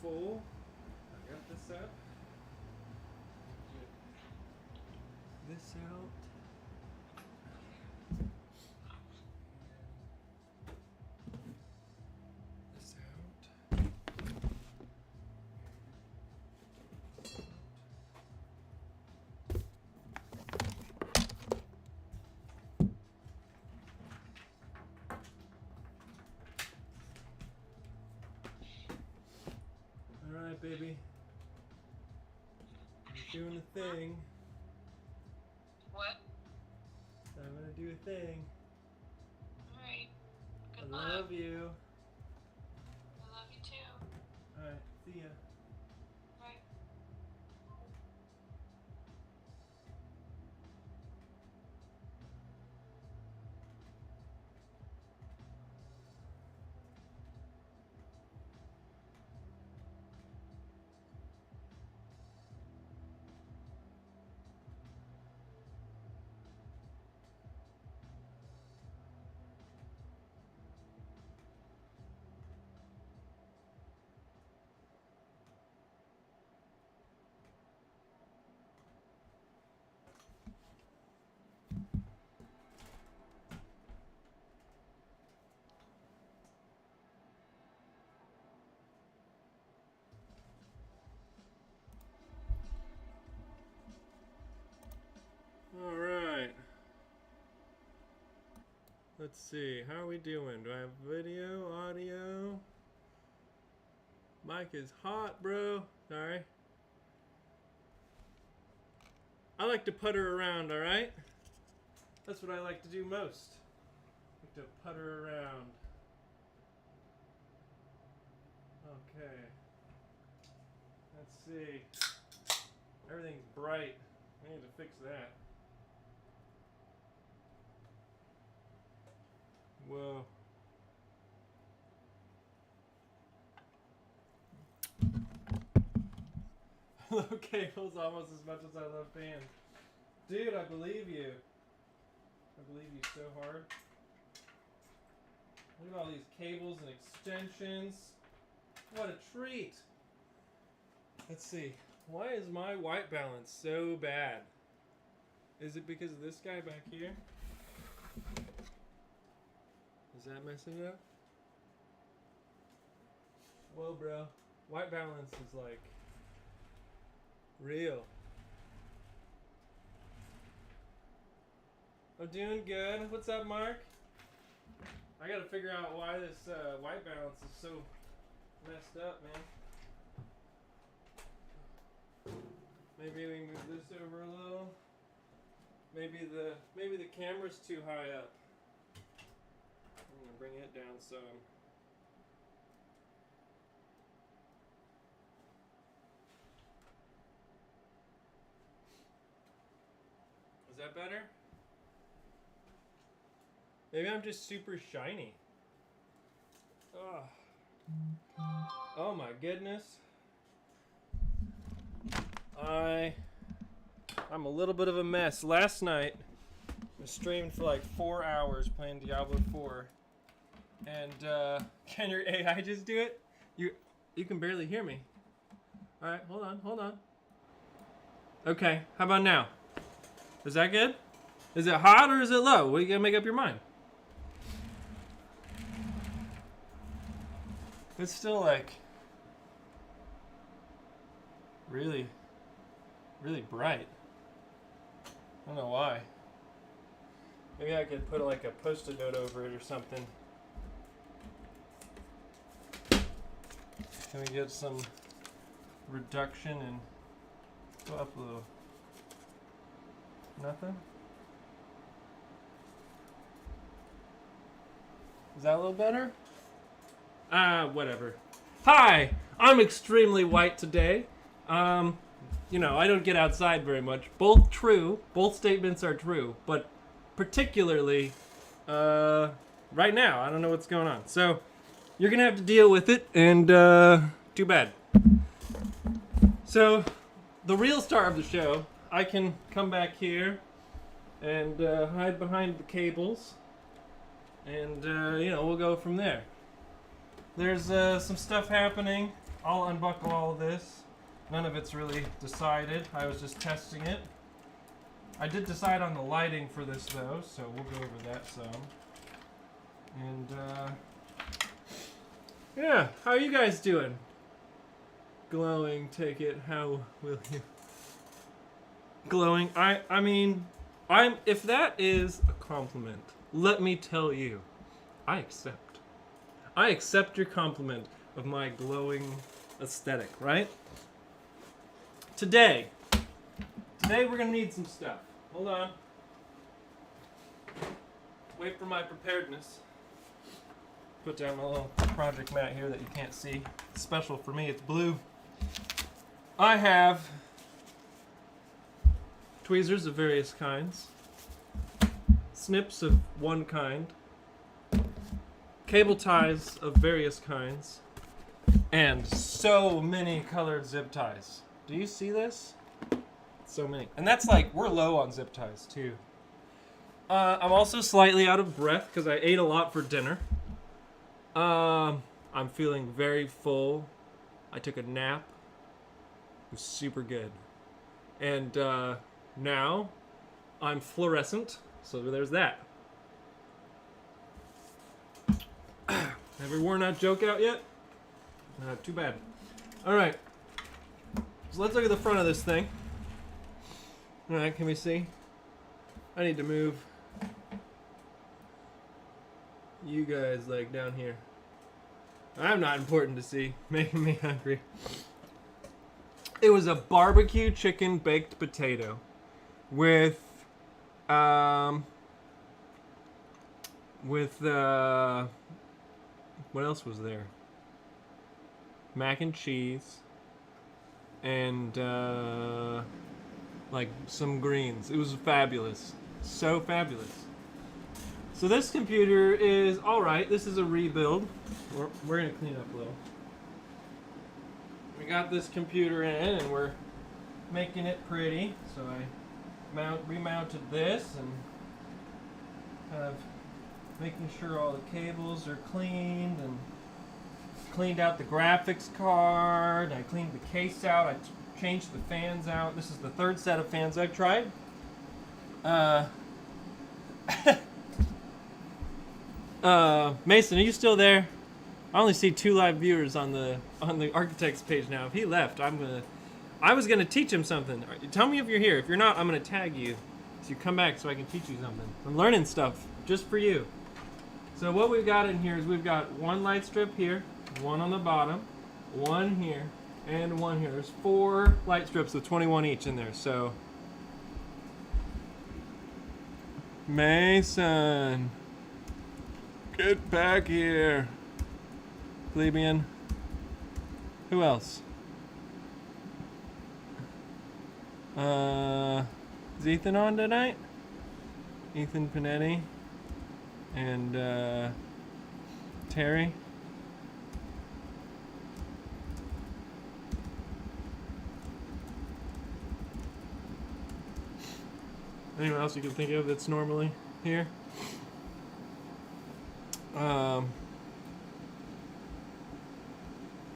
full. I got this up. Get this out. This out. Alright, baby. I'm doing a thing. What? I'm gonna do a thing. Alright. Good I luck. love you. I love you too. Alright, see ya. Bye. Alright. Let's see. How are we doing? Do I have video, audio? Mic is hot, bro. Sorry. I like to putter around, alright? That's what I like to do most. I like to putter around. Okay. Let's see. Everything's bright. I need to fix that. Whoa. I love cables almost as much as I love fans. Dude, I believe you. I believe you so hard. Look at all these cables and extensions. What a treat. Let's see. Why is my white balance so bad? Is it because of this guy back here? Is that messing it up? Whoa, bro. White balance is like real. I'm doing good. What's up, Mark? I gotta figure out why this white balance is so messed up, man. Maybe we move this over a little. Maybe the camera's too high up. I'm gonna bring it down some. Is that better? Maybe I'm just super shiny. Oh, oh my goodness. I'm a little bit of a mess. Last night, I streamed for like 4 hours playing Diablo 4. And can your AI just do it? You can barely hear me. All right, hold on. Okay, how about now? Is that good? Is it hot or is it low? What are you gonna make up your mind? It's still like really bright. I don't know why. Maybe I could put like a post-it note over it or something. Can we get some reduction and go up a little? Nothing? Is that a little better? Whatever. Hi! I'm extremely white today. You know, I don't get outside very much. Both true. Both statements are true. But particularly, right now, I don't know what's going on. So, you're gonna have to deal with it, and, too bad. So, the real star of the show, I can come back here and, hide behind the cables. And, you know, we'll go from there. There's some stuff happening I'll unbuckle all of this. None of it's really decided. I was just testing it. I did decide on the lighting for this though, so we'll go over that some. And yeah, how are you guys doing? Glowing, take it. How will you? Glowing. I mean, if that is a compliment, let me tell you, I accept. I accept your compliment of my glowing aesthetic, right? Today we're gonna need some stuff. Hold on. Wait for my preparedness. Put down my little project mat here that you can't see. It's special for me, it's blue. I have tweezers of various kinds, snips of one kind, cable ties of various kinds, and so many colored zip ties. Do you see this? So many. And that's like, we're low on zip ties too. I'm also slightly out of breath because I ate a lot for dinner. I'm feeling very full. I took a nap. It was super good. And now I'm fluorescent, so there's that. Have we worn that joke out yet? Too bad. Alright. So let's look at the front of this thing. Alright, can we see? I need to move you guys like down here. I'm not important to see. Making me hungry. It was a barbecue chicken baked potato with what else was there? Mac and cheese and like some greens. It was fabulous. So fabulous. So this computer is alright. This is a rebuild. We're gonna clean up a little. We got this computer in and we're making it pretty. So I remounted this and kind of making sure all the cables are cleaned and cleaned out the graphics card. I cleaned the case out. I changed the fans out. This is the third set of fans I've tried. Mason, are you still there? I only see 2 live viewers on the architect's page now. If he left, I was gonna teach him something. Tell me if you're here. If you're not, I'm gonna tag you so you come back so I can teach you something. I'm learning stuff just for you. So what we've got in here is we've got 1 light strip here, 1 on the bottom, 1 here, and 1 here. There's 4 light strips with 21 each in there. So Mason, get back here. Plebeian. Who else? Is Ethan on tonight? Ethan Panetti and Terry. Anyone else you can think of that's normally here?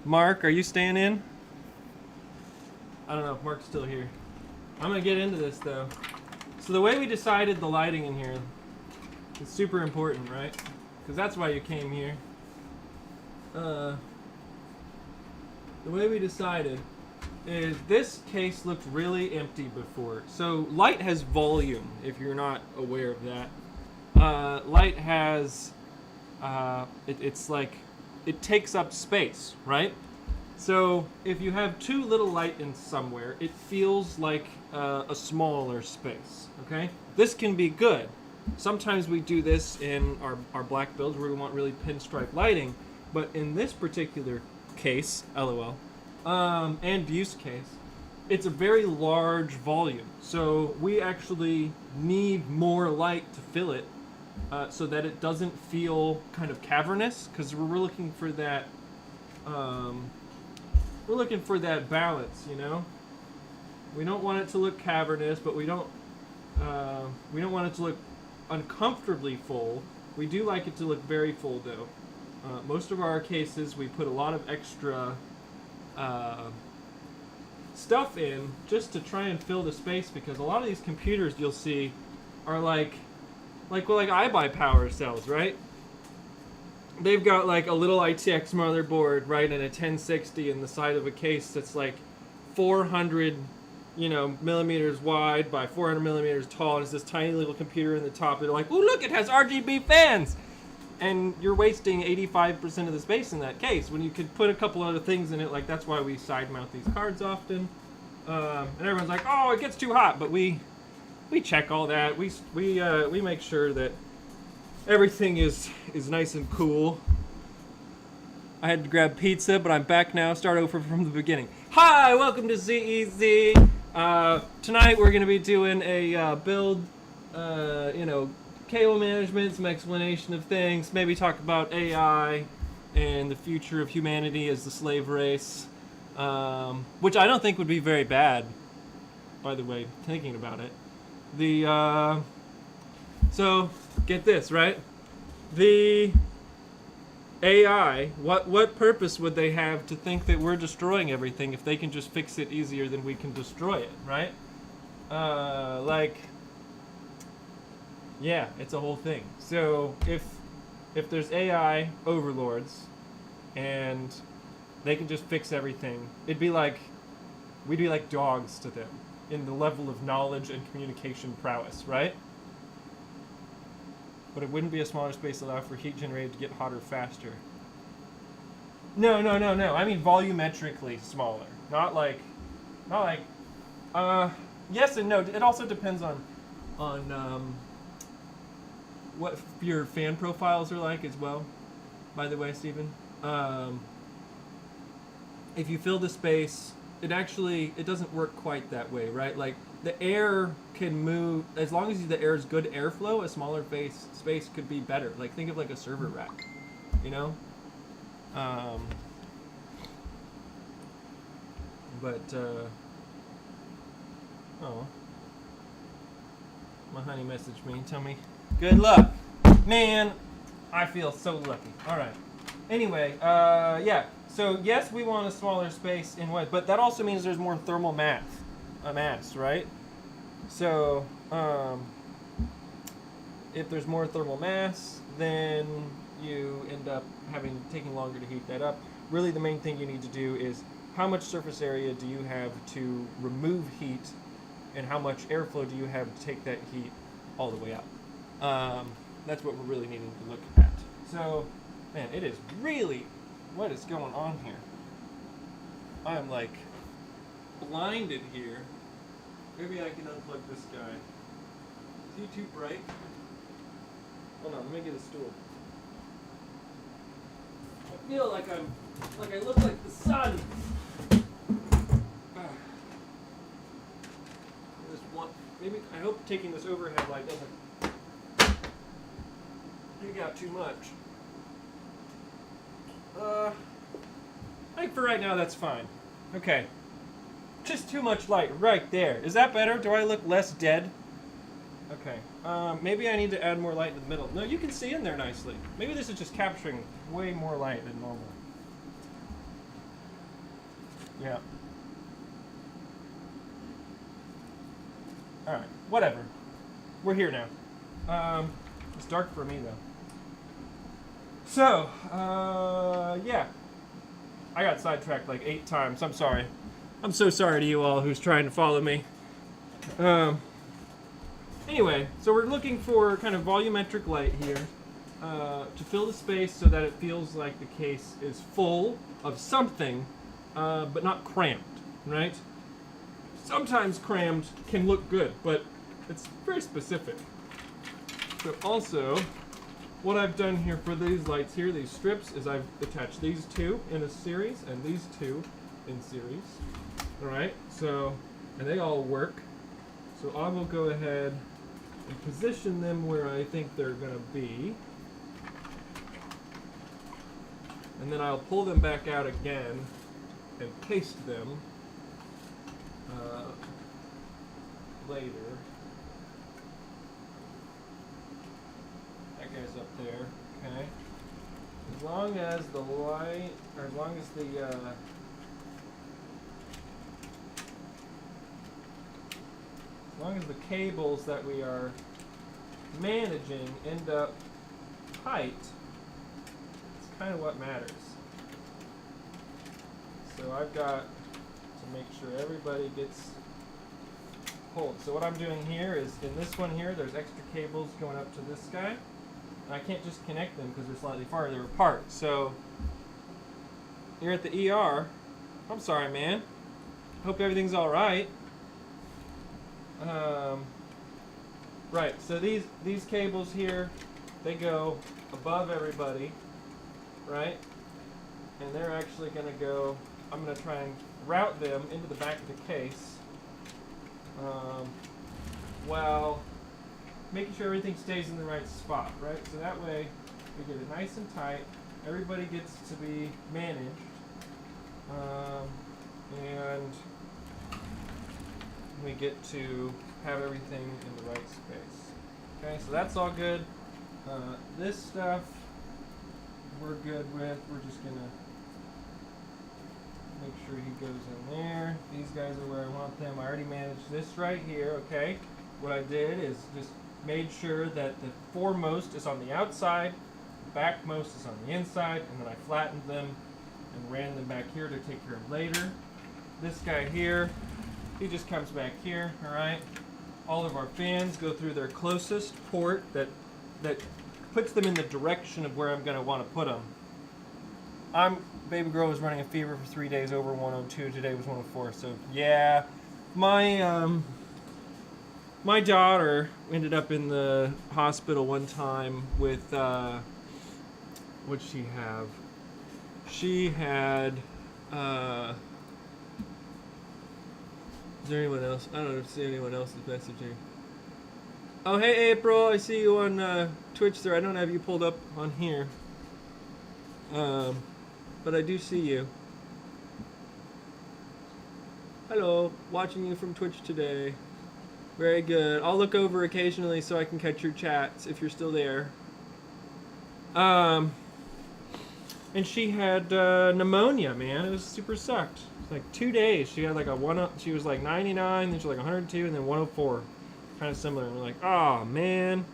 Mark, are you staying in? I don't know if Mark's still here. I'm gonna get into this though. So the way we decided the lighting in here is super important, right? Because that's why you came here. The way we decided is this case looked really empty before. So light has volume, if you're not aware of that. Light has, it's like, it takes up space, right? So if you have too little light in somewhere, it feels like a smaller space, okay? This can be good. Sometimes we do this in our black builds where we want really pinstripe lighting, but in this particular case, LOL, and use case, it's a very large volume. So we actually need more light to fill it so that it doesn't feel kind of cavernous, because we're looking for that balance, you know? We don't want it to look cavernous, but we don't want it to look uncomfortably full. We do like it to look very full though. Most of our cases we put a lot of extra stuff in just to try and fill the space, because a lot of these computers you'll see are like iBuy power cells, right? They've got like a little ITX motherboard, right, and a 1060 in the side of a case that's like 400, millimeters wide by 400 millimeters tall, and it's this tiny little computer in the top. They're like, "Ooh, look, it has RGB fans," and you're wasting 85% of the space in that case when you could put a couple other things in it. Like, that's why we side mount these cards often. And everyone's like, "Oh, it gets too hot," but we check all that. We make sure that everything is nice and cool. I had to grab pizza, but I'm back now. Start over from the beginning. Hi, welcome to ZEZ. Tonight we're going to be doing a build, cable management, some explanation of things, maybe talk about AI and the future of humanity as the slave race, which I don't think would be very bad, by the way, thinking about it. So, get this, right? The AI, what purpose would they have to think that we're destroying everything if they can just fix it easier than we can destroy it, right? Yeah, it's a whole thing. So if there's AI overlords and they can just fix everything, we'd be like dogs to them in the level of knowledge and communication prowess, right? But it wouldn't be a smaller space allow for heat generated to get hotter faster. No. I mean volumetrically smaller. Not like yes and no. It also depends on what your fan profiles are like as well, by the way, Stephen. If you fill the space, it doesn't work quite that way, right? Like, the air can move, as long as the air is good airflow, a smaller space could be better. Like, think of like a server rack, my honey messaged me, tell me, good luck. Man, I feel so lucky. All right. Anyway, yeah. So yes, we want a smaller space in what, but that also means there's more thermal mass, right? So if there's more thermal mass, then you end up taking longer to heat that up. Really, the main thing you need to do is how much surface area do you have to remove heat, and how much airflow do you have to take that heat all the way up. That's what we're really needing to look at. So, man, it is really, what is going on here? I am like blinded here. Maybe I can unplug this guy. Is he too bright? Hold on, let me get a stool. I feel like I look like the sun. Maybe, I hope taking this overhead light doesn't dig out too much. I think for right now that's fine. Okay. Just too much light right there. Is that better? Do I look less dead? Okay. Maybe I need to add more light in the middle. No, you can see in there nicely. Maybe this is just capturing way more light than normal. Yeah. Alright, whatever. We're here now. It's dark for me, though. So, yeah. I got sidetracked like 8 times. I'm sorry. I'm so sorry to you all who's trying to follow me. Anyway, so we're looking for kind of volumetric light here to fill the space so that it feels like the case is full of something, but not crammed, right? Sometimes crammed can look good, but it's very specific. So also, what I've done here for these lights here, these strips, is I've attached these 2 in a series and these 2 in series. Alright, so, and they all work. So I will go ahead and position them where I think they're going to be. And then I'll pull them back out again and paste them later. That guy's up there, okay. As long as the light, or as long as the as long as the cables that we are managing end up tight, it's kind of what matters. So I've got to make sure everybody gets pulled. So what I'm doing here is, in this one here, there's extra cables going up to this guy. And I can't just connect them because they're slightly farther apart. So you're at the ER. I'm sorry, man. Hope everything's all right. Right, so these cables here, they go above everybody, right? And they're actually going to go, I'm going to try and route them into the back of the case while making sure everything stays in the right spot, right? So that way we get it nice and tight, everybody gets to be managed, and we get to have everything in the right space. Okay, so that's all good. This stuff we're good with. We're just gonna make sure he goes in there. These guys are where I want them. I already managed this right here, okay? What I did is just made sure that the foremost is on the outside, the backmost is on the inside, and then I flattened them and ran them back here to take care of later. This guy here, he just comes back here, all right? All of our fans go through their closest port that puts them in the direction of where I'm going to want to put them. Baby girl was running a fever for 3 days over 102. Today was 104. So yeah, my daughter ended up in the hospital one time with what'd she have? She had. Is there anyone else? I don't know if see anyone else's messaging. Oh, hey April, I see you on Twitch there. I don't have you pulled up on here. But I do see you. Hello, watching you from Twitch today. Very good. I'll look over occasionally so I can catch your chats if you're still there. And she had pneumonia, man. It was super sucked. Like 2 days, she had like she was like 99, then she was like 102, and then 104, kind of similar. And we're like, oh man,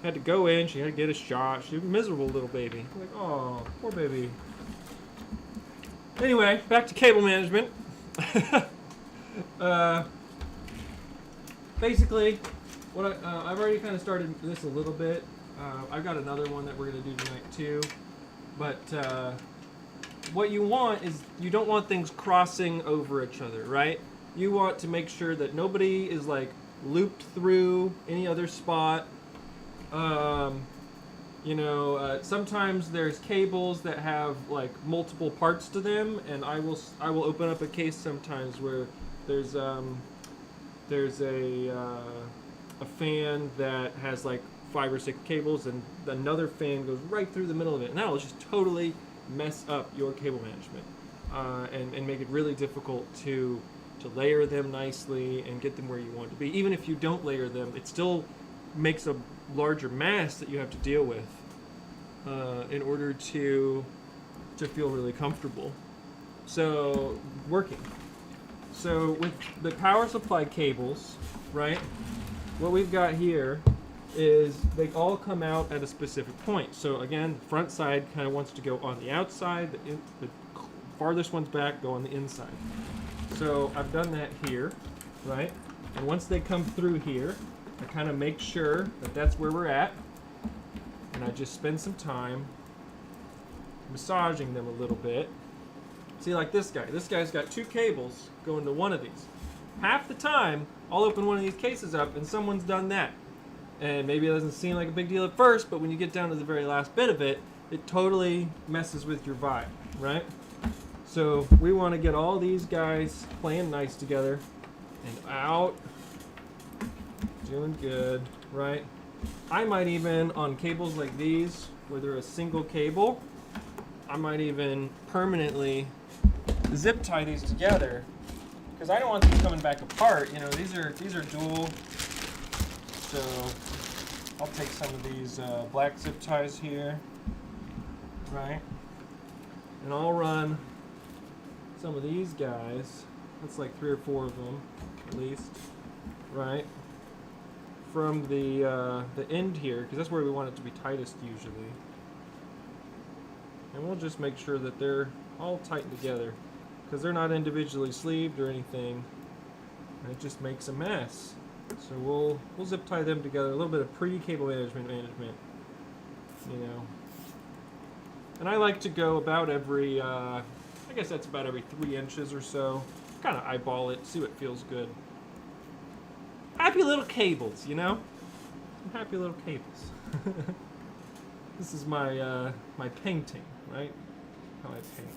had to go in. She had to get a shot. She was a miserable little baby. We're like, oh, poor baby. Anyway, back to cable management. Basically, what I've already kind of started this a little bit. I've got another one that we're gonna do tonight too, but. What you want is, you don't want things crossing over each other, right? You want to make sure that nobody is like looped through any other spot. Sometimes there's cables that have like multiple parts to them, and I will open up a case sometimes where there's a fan that has like 5 or 6 cables, and another fan goes right through the middle of it, and that'll just totally mess up your cable management and make it really difficult to layer them nicely and get them where you want to be. Even if you don't layer them, it still makes a larger mass that you have to deal with in order to feel really comfortable. So with the power supply cables, right, what we've got here is they all come out at a specific point. So again, the front side kind of wants to go on the outside, the farthest ones back go on the inside. So I've done that here, right? And once they come through here, I kind of make sure that that's where we're at, and I just spend some time massaging them a little bit. See, like this guy. This guy's got 2 cables going to one of these. Half the time, I'll open one of these cases up and someone's done that. And maybe it doesn't seem like a big deal at first, but when you get down to the very last bit of it, it totally messes with your vibe, right? So we want to get all these guys playing nice together and out, doing good, right? I might even, on cables like these, where they're a single cable, I might even permanently zip tie these together, because I don't want these coming back apart. You know, these are dual. So I'll take some of these black zip ties here, right? And I'll run some of these guys. That's like 3 or 4 of them, at least. right, from the end here, because that's where we want it to be tightest usually. And we'll just make sure that they're all tight together, because they're not individually sleeved or anything, and it just makes a mess. So we'll zip tie them together. A little bit of pre-cable management, you know. And I like to go about every, I guess that's about every 3 inches or so. Kind of eyeball it, see what feels good. Happy little cables, you know? Some happy little cables. This is my my painting, right? How I paint.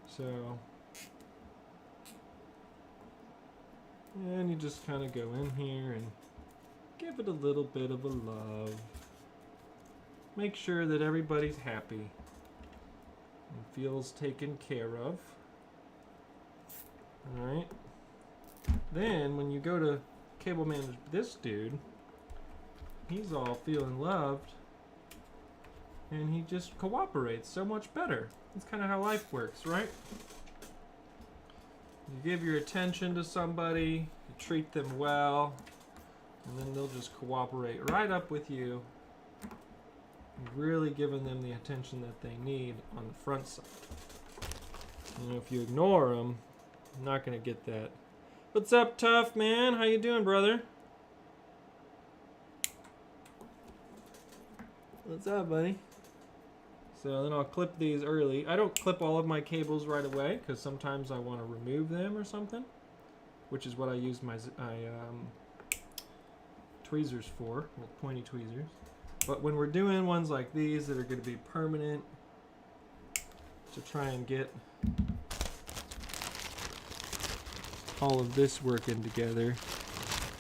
So, and you just kind of go in here and give it a little bit of a love. Make sure that everybody's happy and feels taken care of. Alright. Then, when you go to cable manage this dude, he's all feeling loved, and he just cooperates so much better. That's kind of how life works, right? You give your attention to somebody, you treat them well, and then they'll just cooperate right up with you. You've really given them the attention that they need on the front side. You know, if you ignore them, you're not going to get that. What's up, Tough Man? How you doing, brother? What's up, buddy? So then I'll clip these early. I don't clip all of my cables right away, because sometimes I want to remove them or something, which is what I use my tweezers for, well, pointy tweezers. But when we're doing ones like these that are going to be permanent, to try and get all of this working together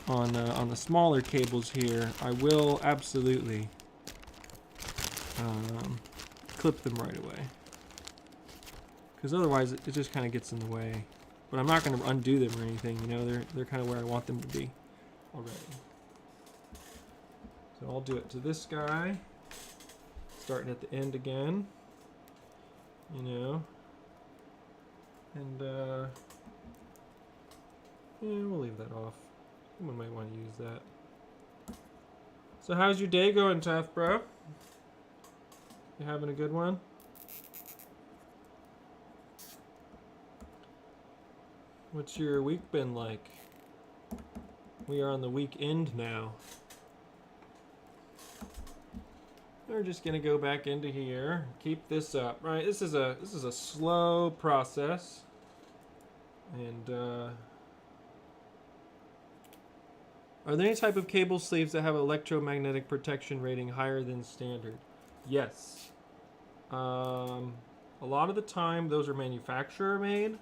on the smaller cables here, I will absolutely clip them right away, because otherwise it just kind of gets in the way. But I'm not going to undo them or anything, you know, they're kind of where I want them to be already. So I'll do it to this guy, starting at the end again, you know, and yeah, we'll leave that off. Someone might want to use that. So how's your day going, Tough Bro? You having a good one? What's your week been like? We are on the weekend now. We're just gonna go back into here, keep this up, right? This is a slow process, and are there any type of cable sleeves that have electromagnetic protection rating higher than standard? Yes. A lot of the time, those are manufacturer made.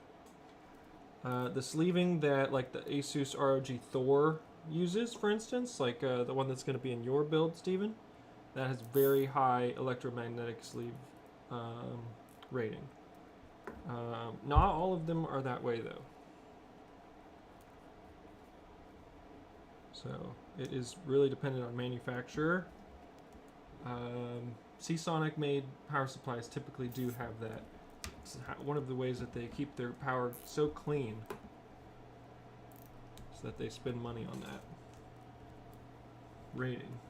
The sleeving that like the Asus ROG Thor uses, for instance, like the one that's going to be in your build, Steven, that has very high electromagnetic sleeve rating. Not all of them are that way, though. So it is really dependent on manufacturer. Seasonic made power supplies typically do have that. It's one of the ways that they keep their power so clean, so that they spend money on that rating.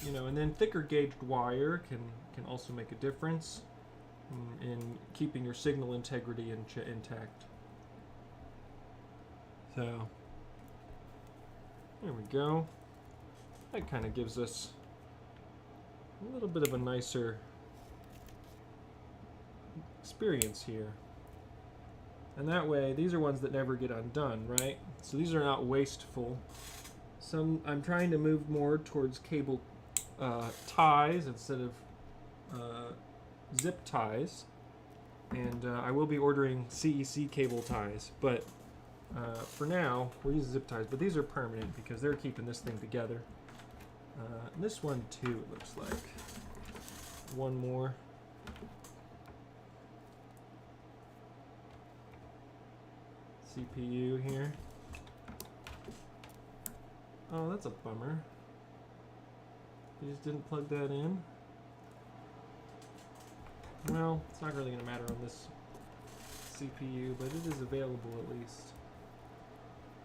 You know, and then thicker gauged wire can also make a difference in keeping your signal integrity intact. So there we go. That kind of gives us a little bit of a nicer experience here. And that way, these are ones that never get undone, right? So these are not wasteful. I'm trying to move more towards cable ties instead of zip ties. And I will be ordering CEC cable ties, but for now, we're using zip ties, but these are permanent because they're keeping this thing together. And this one too, it looks like. One more. CPU here. Oh, that's a bummer. You just didn't plug that in? Well, it's not really going to matter on this CPU, but it is available at least.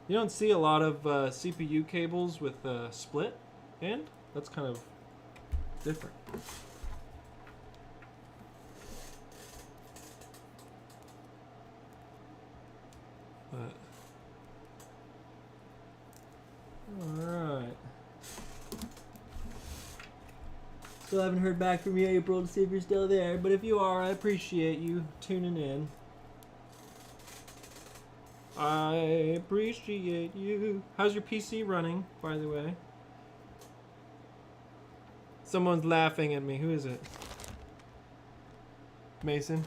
You don't see a lot of CPU cables with split end. That's kind of different. But all right. Still haven't heard back from you, April, to see if you're still there. But if you are, I appreciate you tuning in. I appreciate you. How's your PC running, by the way? Someone's laughing at me. Who is it? Mason?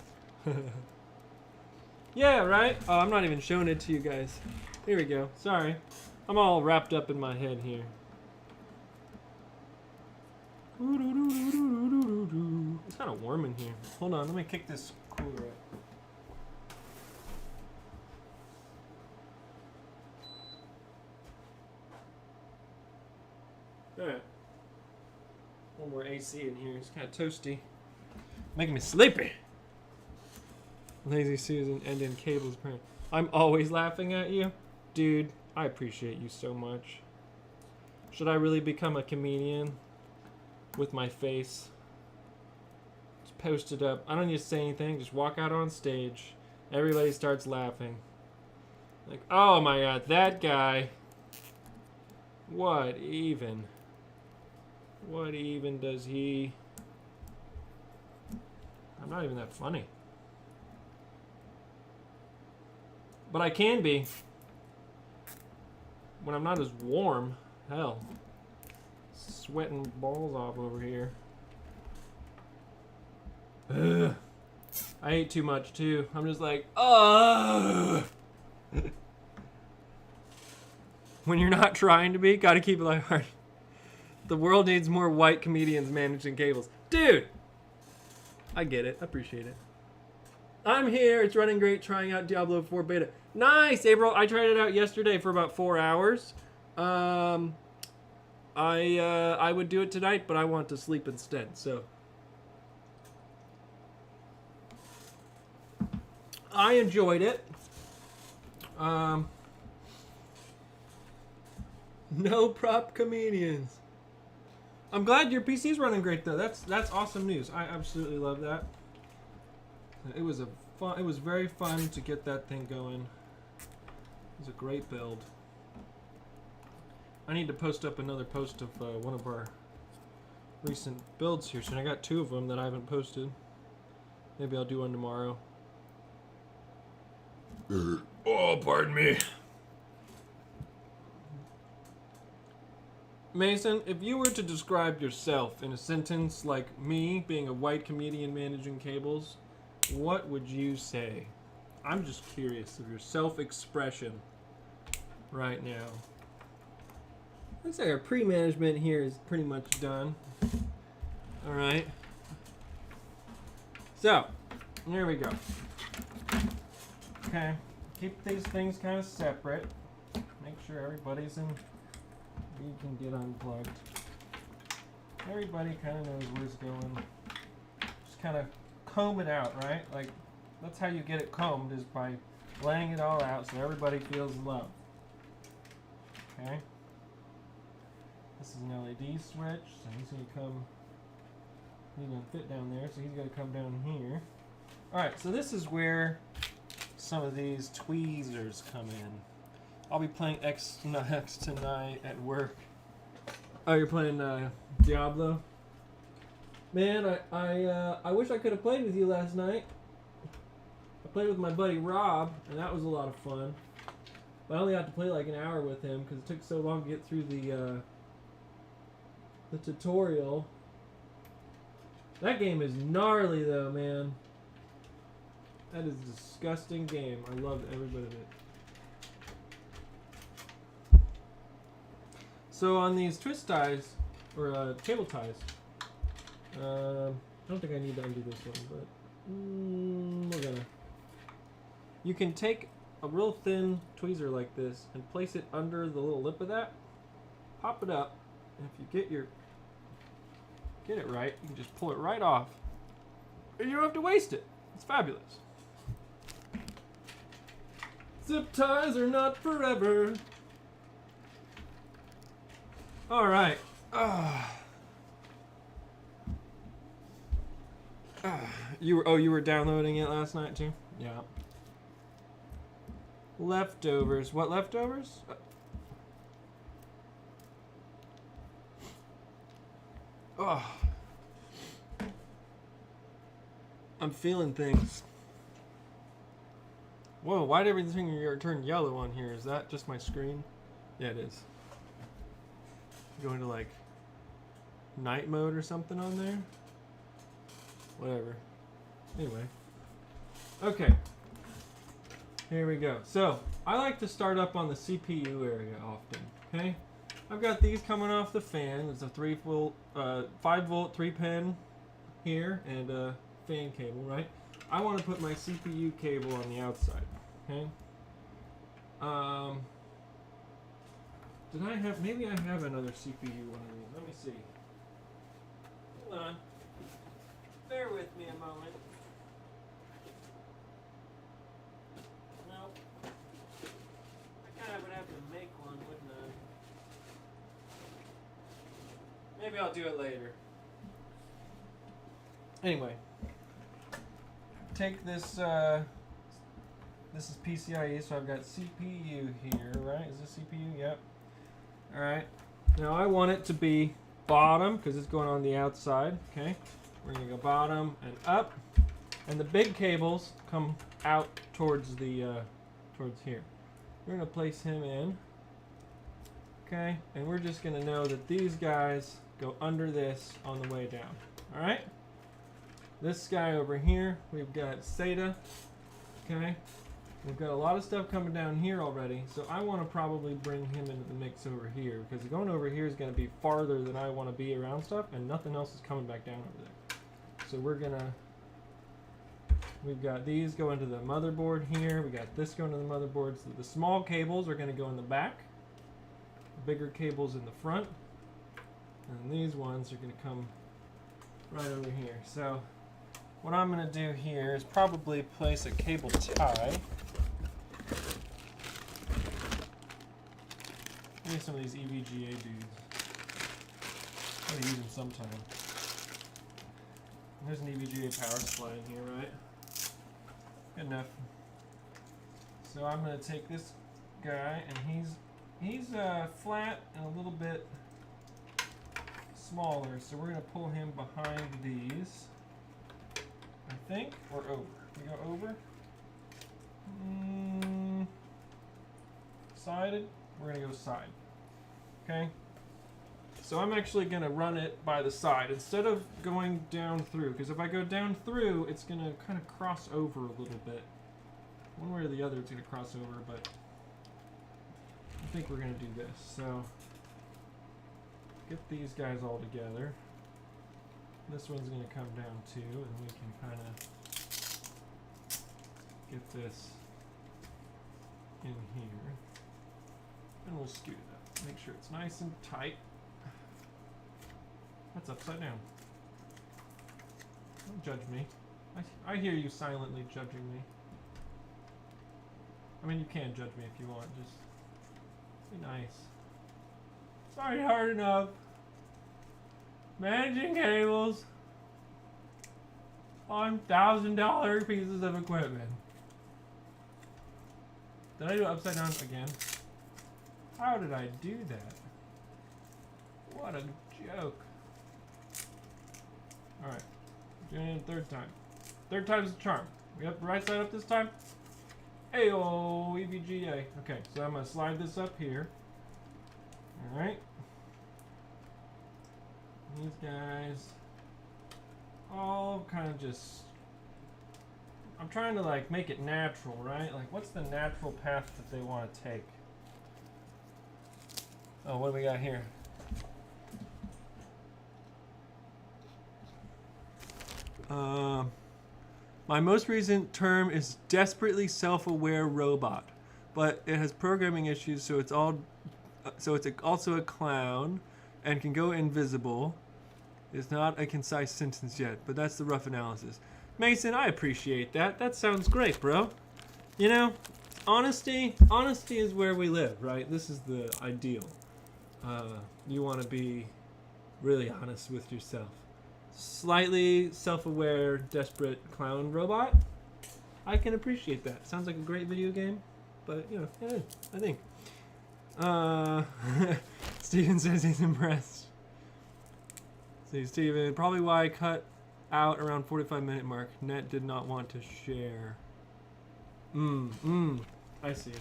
Yeah, right? Oh, I'm not even showing it to you guys. Here we go. Sorry. I'm all wrapped up in my head here. It's kind of warm in here. Hold on, let me kick this cooler up. Alright. One more AC in here. It's kind of toasty. Making me sleepy. Lazy Susan and in cables. I'm always laughing at you. Dude, I appreciate you so much. Should I really become a comedian? With my face. Just post it up. I don't need to say anything. Just walk out on stage. Everybody starts laughing. Like, oh my god, that guy. What even? What even does he... I'm not even that funny. But I can be. When I'm not as warm. Hell. Sweating balls off over here. Ugh. I ate too much too. I'm just like, ugh. When you're not trying to be, gotta keep it lighthearted. The world needs more white comedians managing cables. Dude! I get it. I appreciate it. I'm here. It's running great. Trying out Diablo 4 beta. Nice, April. I tried it out yesterday for about 4 hours. I would do it tonight, but I want to sleep instead, so. I enjoyed it. No prop comedians. I'm glad your PC's running great though. That's awesome news. I absolutely love that. It was very fun to get that thing going. It was a great build. I need to post up another post of one of our recent builds here soon. I got 2 of them that I haven't posted. Maybe I'll do one tomorrow. Oh, pardon me. Mason, if you were to describe yourself in a sentence like me being a white comedian managing cables, what would you say? I'm just curious of your self-expression right now. Looks like our pre-management here is pretty much done. Alright. So, here we go. Okay. Keep these things kind of separate. Make sure everybody's in... You can get unplugged. Everybody kind of knows where it's going. Just kind of comb it out, right? Like, that's how you get it combed, is by laying it all out so everybody feels love. Okay? This is an LED switch, so he's going to come... He's going to fit down there, so he's going to come down here. Alright, so this is where some of these tweezers come in. I'll be playing X tonight at work. Oh, you're playing Diablo? Man, I wish I could have played with you last night. I played with my buddy Rob, and that was a lot of fun. But I only got to play like an hour with him because it took so long to get through the tutorial. That game is gnarly though, man. That is a disgusting game. I loved every bit of it. So on these twist ties, or cable ties, I don't think I need to undo this one, but we're gonna. You can take a real thin tweezer like this and place it under the little lip of that, pop it up, and if you get it right, you can just pull it right off, and you don't have to waste it. It's fabulous. Zip ties are not forever. All right. You were downloading it last night too? Yeah. Leftovers. What leftovers? I'm feeling things. Whoa, why did everything turn yellow on here? Is that just my screen? Yeah, it is. Go into like night mode or something on there? Whatever. Anyway. Okay. Here we go. So, I like to start up on the CPU area often. Okay? I've got these coming off the fan. It's a 5 volt 3-pin here and a fan cable, right? I want to put my CPU cable on the outside. Okay? Did I have, maybe I have another CPU one of these. Let me see. Hold on. Bear with me a moment. Nope. I kind of would have to make one, wouldn't I? Maybe I'll do it later. Anyway. Take this, this is PCIe, so I've got CPU here, right? Is this CPU? Yep. Alright. Now I want it to be bottom, because it's going on the outside, okay? We're going to go bottom and up. And the big cables come out towards the, towards here. We're going to place him in. Okay? And we're just going to know that these guys go under this on the way down. Alright? This guy over here, we've got SATA. Okay? We've got a lot of stuff coming down here already, so I want to probably bring him into the mix over here, because going over here is going to be farther than I want to be around stuff, and nothing else is coming back down over there. So we're going to, we've got these going to the motherboard here, we got this going to the motherboard, so the small cables are going to go in the back, the bigger cables in the front, and these ones are going to come right over here. So what I'm going to do here is probably place a cable tie. Maybe some of these EVGA dudes. I'm going to use them sometime. There's an EVGA power supply in here, right? Good enough. So I'm going to take this guy, and he's flat and a little bit smaller, so we're going to pull him behind these, I think, or over. We go over. Sided. We're going to go side. Okay? So I'm actually going to run it by the side instead of going down through, because if I go down through, it's going to kind of cross over a little bit. One way or the other, it's going to cross over, but I think we're going to do this. So get these guys all together. This one's going to come down too, and we can kind of get this in here. And we'll scoot it up. Make sure it's nice and tight. That's upside down. Don't judge me. I hear you silently judging me. I mean, you can judge me if you want. Just be nice. It's already hard enough. Managing cables on $1,000 pieces of equipment. Did I do it upside down again? How did I do that? What a joke. Alright. Doing it a third time. Third time's the charm. We got the right side up this time? Ayo, EVGA. Okay, so I'm going to slide this up here. Alright. These guys all kind of just, I'm trying to like make it natural, right? Like what's the natural path that they want to take? Oh, what do we got here? My most recent term is desperately self-aware robot, but it has programming issues, so it's also a clown and can go invisible. It's not a concise sentence yet, but that's the rough analysis. Mason, I appreciate that. That sounds great, bro. You know, honesty is where we live, right? This is the ideal. You want to be really honest with yourself. Slightly self-aware, desperate clown robot. I can appreciate that. Sounds like a great video game, but yeah, I think. Steven says he's impressed. See, Steven, probably why I cut out around 45-minute mark. Net did not want to share. I see.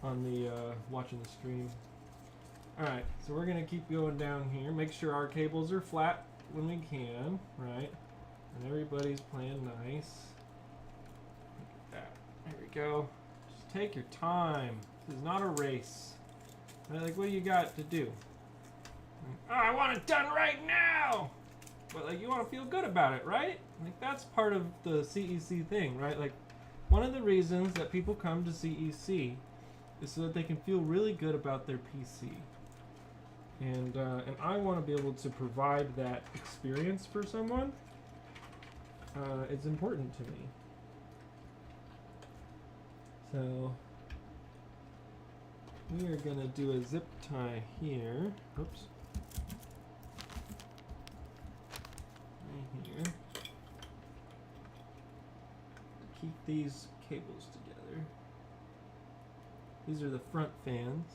On the watching the stream. Alright, so we're gonna keep going down here. Make sure our cables are flat when we can, right? And everybody's playing nice. Look at that. There we go. Just take your time. This is not a race. Right, like, what do you got to do? Oh, I want it done right now! But, like, you want to feel good about it, right? Like, that's part of the CEC thing, right? Like, one of the reasons that people come to CEC is so that they can feel really good about their PC. And I want to be able to provide that experience for someone. It's important to me. So we are going to do a zip tie here. Oops. Right here. Keep these cables together. These are the front fans.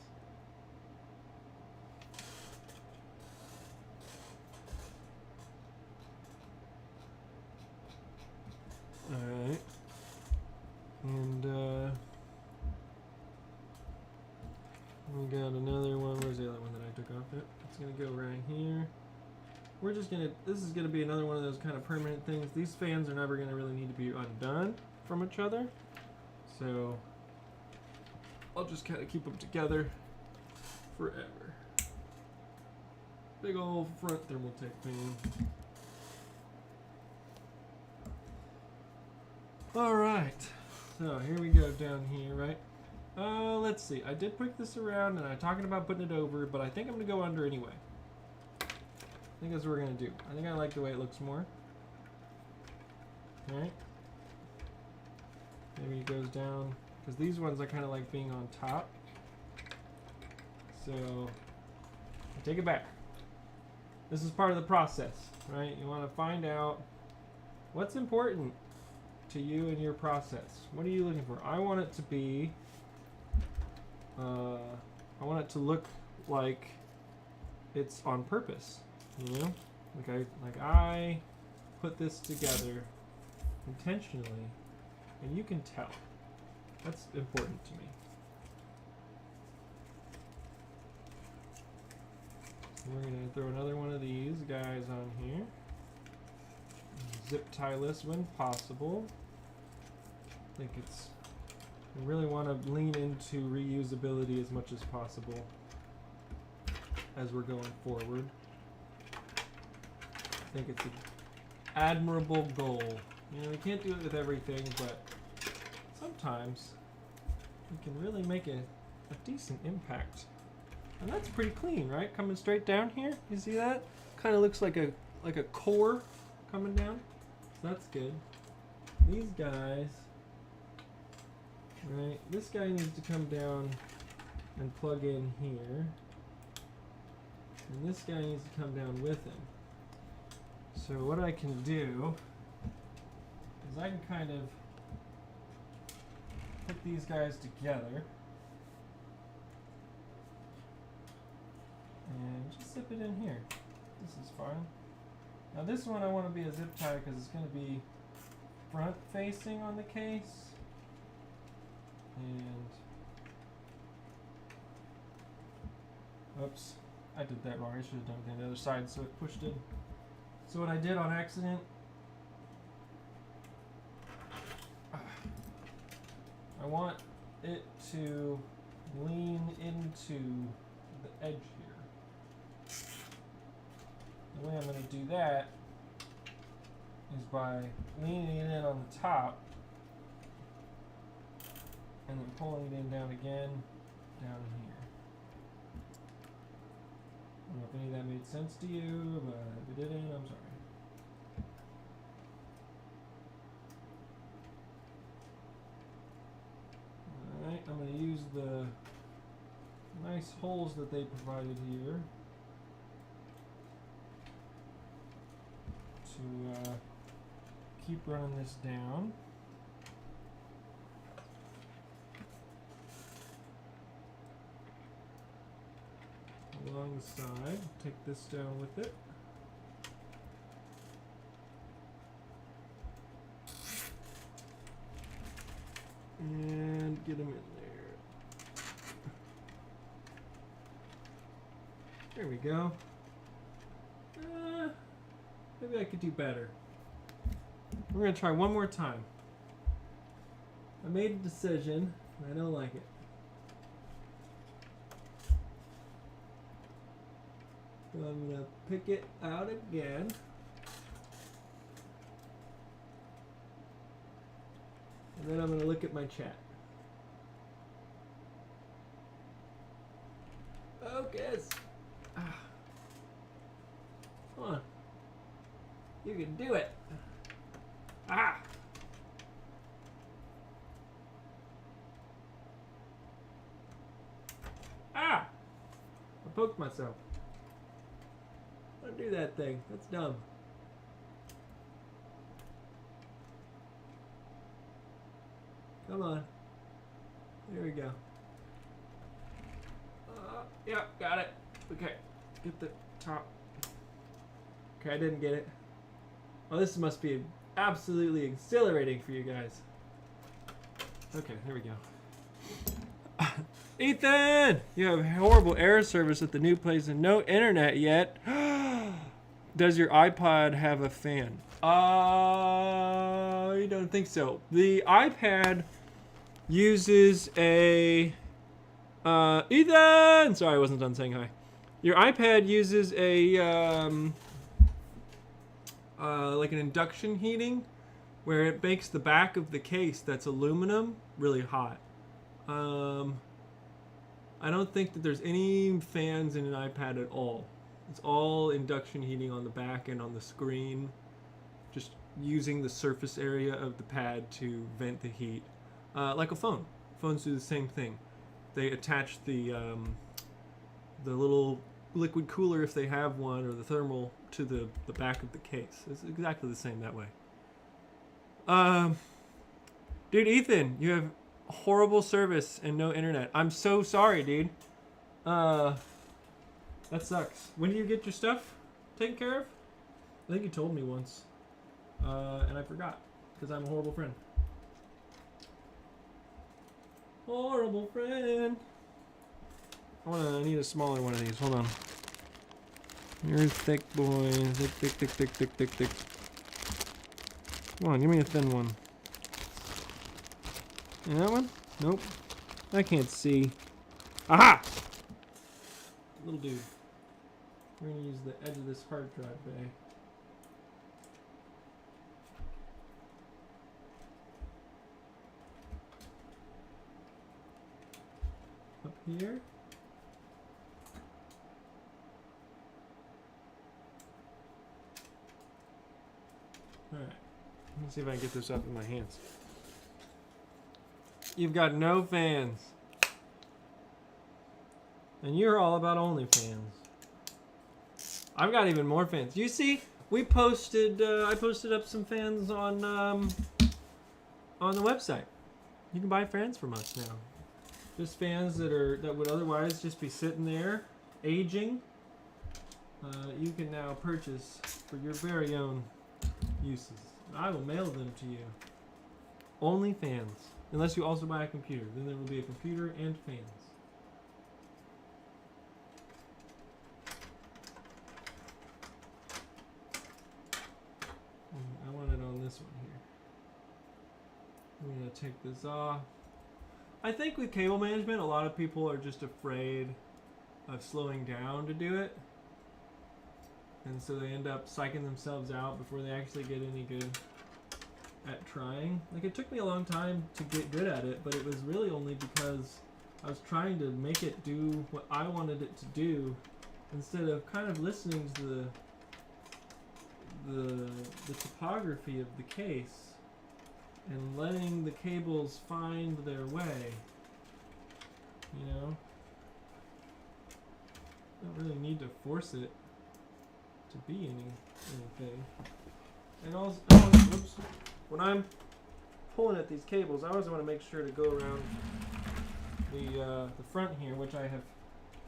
Alright. And we got another one. Where's the other one that I took off it? It's gonna go right here. We're just gonna, this is gonna be another one of those kind of permanent things. These fans are never gonna really need to be undone from each other. So I'll just kind of keep them together forever. Big old front Thermaltake fan. Alright, so here we go down here, right? Let's see. I did pick this around and I'm talking about putting it over, but I think I'm going to go under anyway. I think that's what we're going to do. I think I like the way it looks more. Alright. Maybe it goes down, because these ones I kind of like being on top. So, I take it back. This is part of the process, right? You want to find out what's important to you and your process. What are you looking for? I want it to be, I want it to look like it's on purpose, you know? Like I put this together intentionally, and you can tell. That's important to me. So we're gonna throw another one of these guys on here. Zip tie-less when possible. I think it's, we really want to lean into reusability as much as possible as we're going forward. I think it's an admirable goal. You know, we can't do it with everything, but sometimes we can really make a decent impact. And that's pretty clean, right? Coming straight down here. You see that? Kind of looks like a core coming down. So that's good. These guys, right? This guy needs to come down and plug in here. And this guy needs to come down with him. So what I can do is I can kind of put these guys together and just zip it in here. This is fine. Now this one I want to be a zip tie because it's going to be front facing on the case. And oops, I did that wrong. I should have done it on the other side so it pushed in. So what I did on accident, I want it to lean into the edge here. The way I'm going to do that is by leaning it in on the top and then pulling it in down again down here. I don't know if any of that made sense to you, but if it didn't, I'm sorry. nice holes that they provided here to keep running this down. Along the side, take this down with it. And get them in there. There we go. Maybe I could do better. We're gonna try one more time. I made a decision, and I don't like it. So I'm gonna pick it out again. And then I'm gonna look at my chat. Focus! Ah. Come on. You can do it. Ah! Ah! I poked myself. Don't do that thing. That's dumb. Come on. There we go. Yeah, got it. Okay, get the top. Okay, I didn't get it. Oh, this must be absolutely exhilarating for you guys. Okay, there we go. Ethan! You have horrible error service at the new place and no internet yet. Does your iPod have a fan? I don't think so. The iPad uses a... Ethan! Sorry, I wasn't done saying hi. Your iPad uses a... like an induction heating where it makes the back of the case that's aluminum really hot. I don't think that there's any fans in an iPad at all. It's all induction heating on the back and on the screen, just using the surface area of the pad to vent the heat. Like a phone. Phones do the same thing. They attach the little liquid cooler, if they have one, or the thermal to the back of the case. It's exactly the same that way. Dude, Ethan, you have horrible service and no internet. I'm so sorry, dude. That sucks. When do you get your stuff taken care of? I think you told me once. And I forgot, because I'm a horrible friend. Horrible friend. I need a smaller one of these. Hold on. You're a thick boy. Thick. Come on, give me a thin one. And that one? Nope. I can't see. Aha! Little dude. We're gonna use the edge of this hard drive bay. Up here. Alright. Let me see if I can get this up in my hands. You've got no fans. And you're all about OnlyFans. I've got even more fans. You see, we posted, I posted up some fans on the website. You can buy fans from us now. Just fans that would otherwise just be sitting there, aging. You can now purchase for your very own uses. I will mail them to you. Only fans. Unless you also buy a computer. Then there will be a computer and fans. I want it on this one here. I'm going to take this off. I think with cable management, a lot of people are just afraid of slowing down to do it. And so they end up psyching themselves out before they actually get any good at trying. Like, it took me a long time to get good at it, but it was really only because I was trying to make it do what I wanted it to do instead of kind of listening to the topography of the case and letting the cables find their way, you know? don't really need to force it to be anything. And also, whoops, when I'm pulling at these cables, I always want to make sure to go around the front here, which I have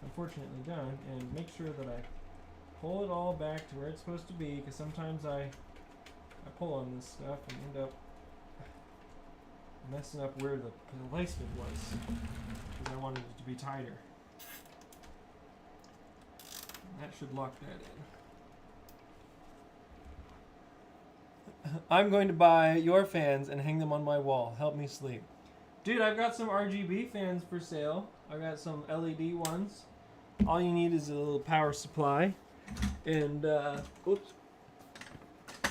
unfortunately done, and make sure that I pull it all back to where it's supposed to be, because sometimes I pull on this stuff and end up messing up where the placement was, because I wanted it to be tighter. That should lock that in. I'm going to buy your fans and hang them on my wall. Help me sleep. Dude, I've got some RGB fans for sale. I got some LED ones. All you need is a little power supply and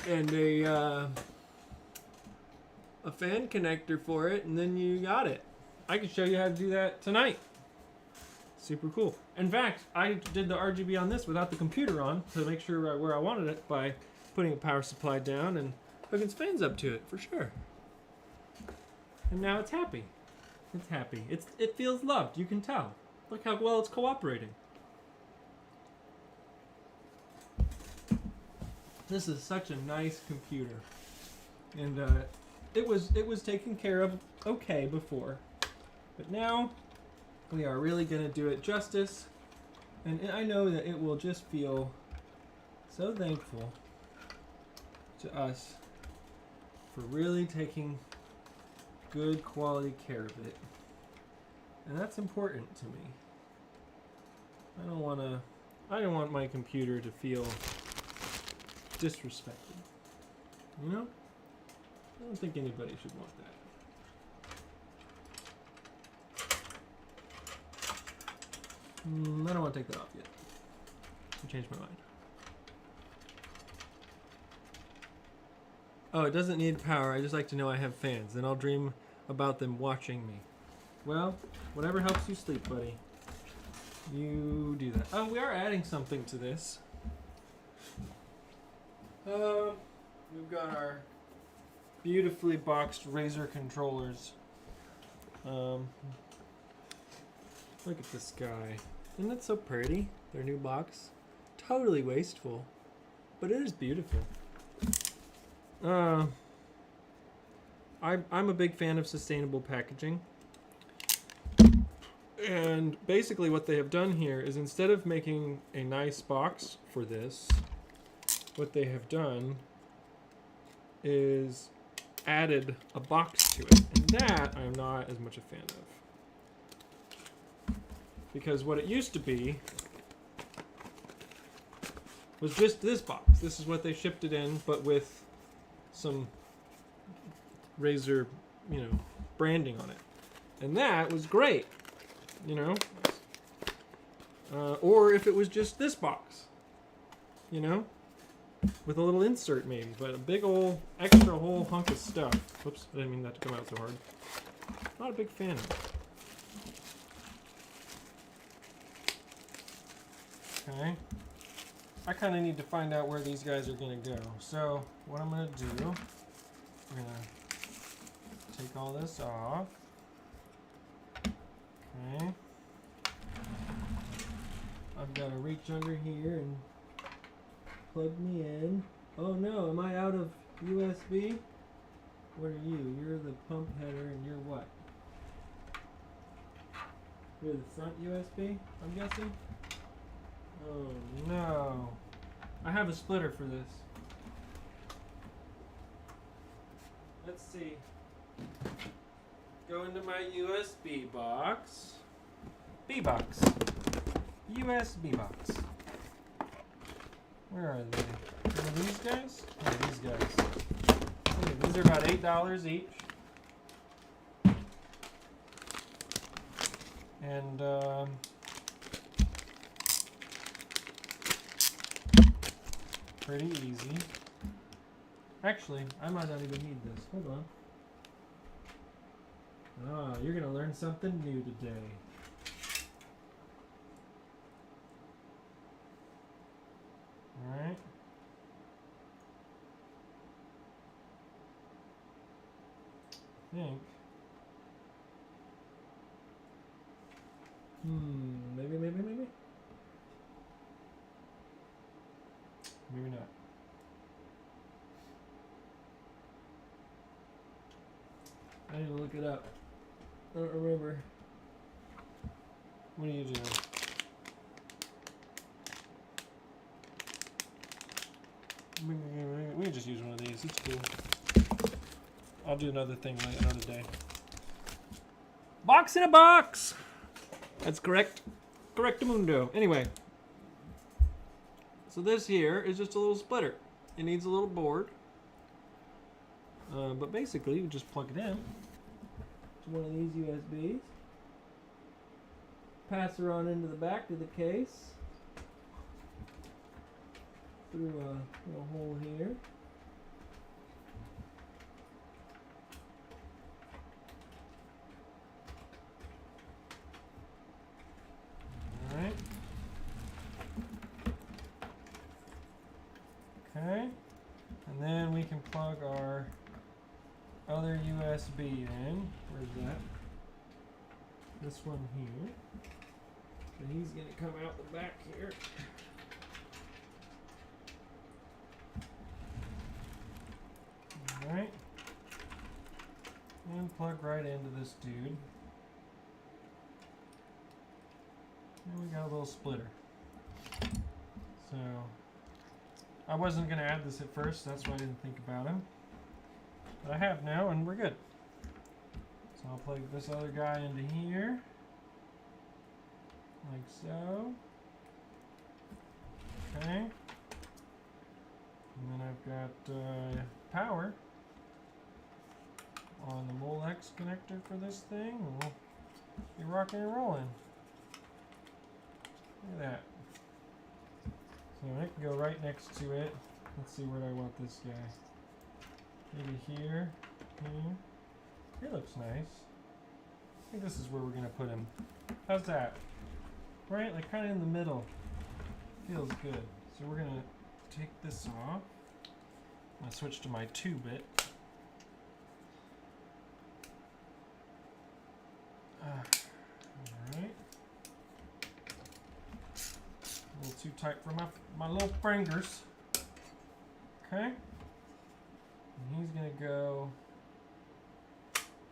and a fan connector for it, and then you got it. I can show you how to do that tonight. Super cool. In fact, I did the RGB on this without the computer on to make sure where I wanted it by putting a power supply down and hooking some fans up to it for sure. And now it's happy. It's happy. It feels loved. You can tell. Look how well it's cooperating. This is such a nice computer, and it was taken care of okay before, but now we are really gonna do it justice, and I know that it will just feel so thankful to us for really taking good quality care of it, and that's important to me. I don't want my computer to feel disrespected. You know? I don't think anybody should want that. I don't want to take that off yet. I changed my mind. Oh, it doesn't need power. I just like to know I have fans. Then I'll dream about them watching me. Well, whatever helps you sleep, buddy. You do that. Oh, we are adding something to this. We've got our beautifully boxed Razer controllers. Look at this guy. Isn't that so pretty? Their new box. Totally wasteful, but it is beautiful. I'm a big fan of sustainable packaging. And basically what they have done here is, instead of making a nice box for this, what they have done is added a box to it. And that I'm not as much a fan of. Because what it used to be was just this box. This is what they shipped it in, but with some Razer, branding on it. And that was great, or if it was just this box, with a little insert maybe, but a big old extra whole hunk of stuff. Whoops, I didn't mean that to come out so hard. Not a big fan of it. Okay. I kind of need to find out where these guys are going to go. So what I'm going to do, I'm going to take all this off. Okay. I've got to reach under here and plug me in. Oh no, am I out of USB? What are you? You're the pump header, and you're what? You're the front USB, I'm guessing? Oh no. I have a splitter for this. Let's see. Go into my USB box. B-box. USB box. Where are they? Are these guys? Oh, these guys. Okay, these are about $8 each. And pretty easy. Actually, I might not even need this. Hold on. Ah, you're gonna learn something new today. Alright. I think. Maybe. Maybe not. I need to look it up. I don't remember. What are you doing? We can just use one of these. It's cool. I'll do another thing another day. Box in a box! That's correct. Correctamundo. Anyway. So this here is just a little splitter. It needs a little board. But basically, you just plug it in to one of these USBs. Pass her on into the back of the case. Through a little hole here. Alright. Okay. And then we can plug our other USB in. Where's that? This one here. So he's going to come out the back here. Alright. And plug right into this dude. And we got a little splitter. So, I wasn't going to add this at first, that's why I didn't think about him. But I have now, and we're good. So I'll plug this other guy into here. Like so. Okay. And then I've got power on the Molex connector for this thing. We'll be rocking and rolling. Look at that. So it can go right next to it. Let's see where do I want this guy. Maybe here. Here. Here looks nice. I think this is where we're going to put him. How's that? Right? Like kind of in the middle. Feels good. So we're going to take this off. I'm going to switch to my 2-bit. Alright. A little too tight for my little fingers. Okay. And he's going to go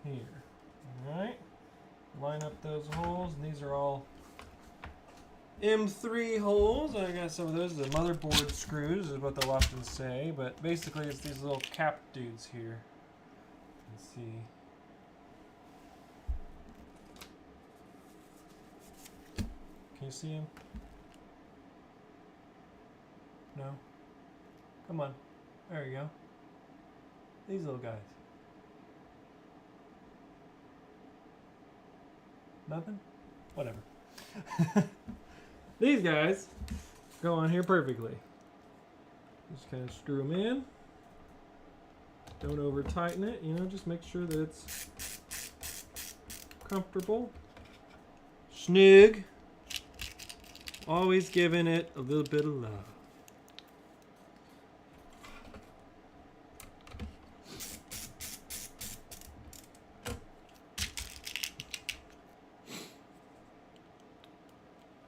here. Alright. Line up those holes, and these are all M3 holes. I got some of those. The motherboard screws is what they'll often say, but basically it's these little cap dudes here. Let's see. Can you see him? No? Come on. There you go. These little guys. Nothing? Whatever. These guys go on here perfectly. Just kind of screw them in. Don't over tighten it, you know, just make sure that it's comfortable. Snug. Always giving it a little bit of love.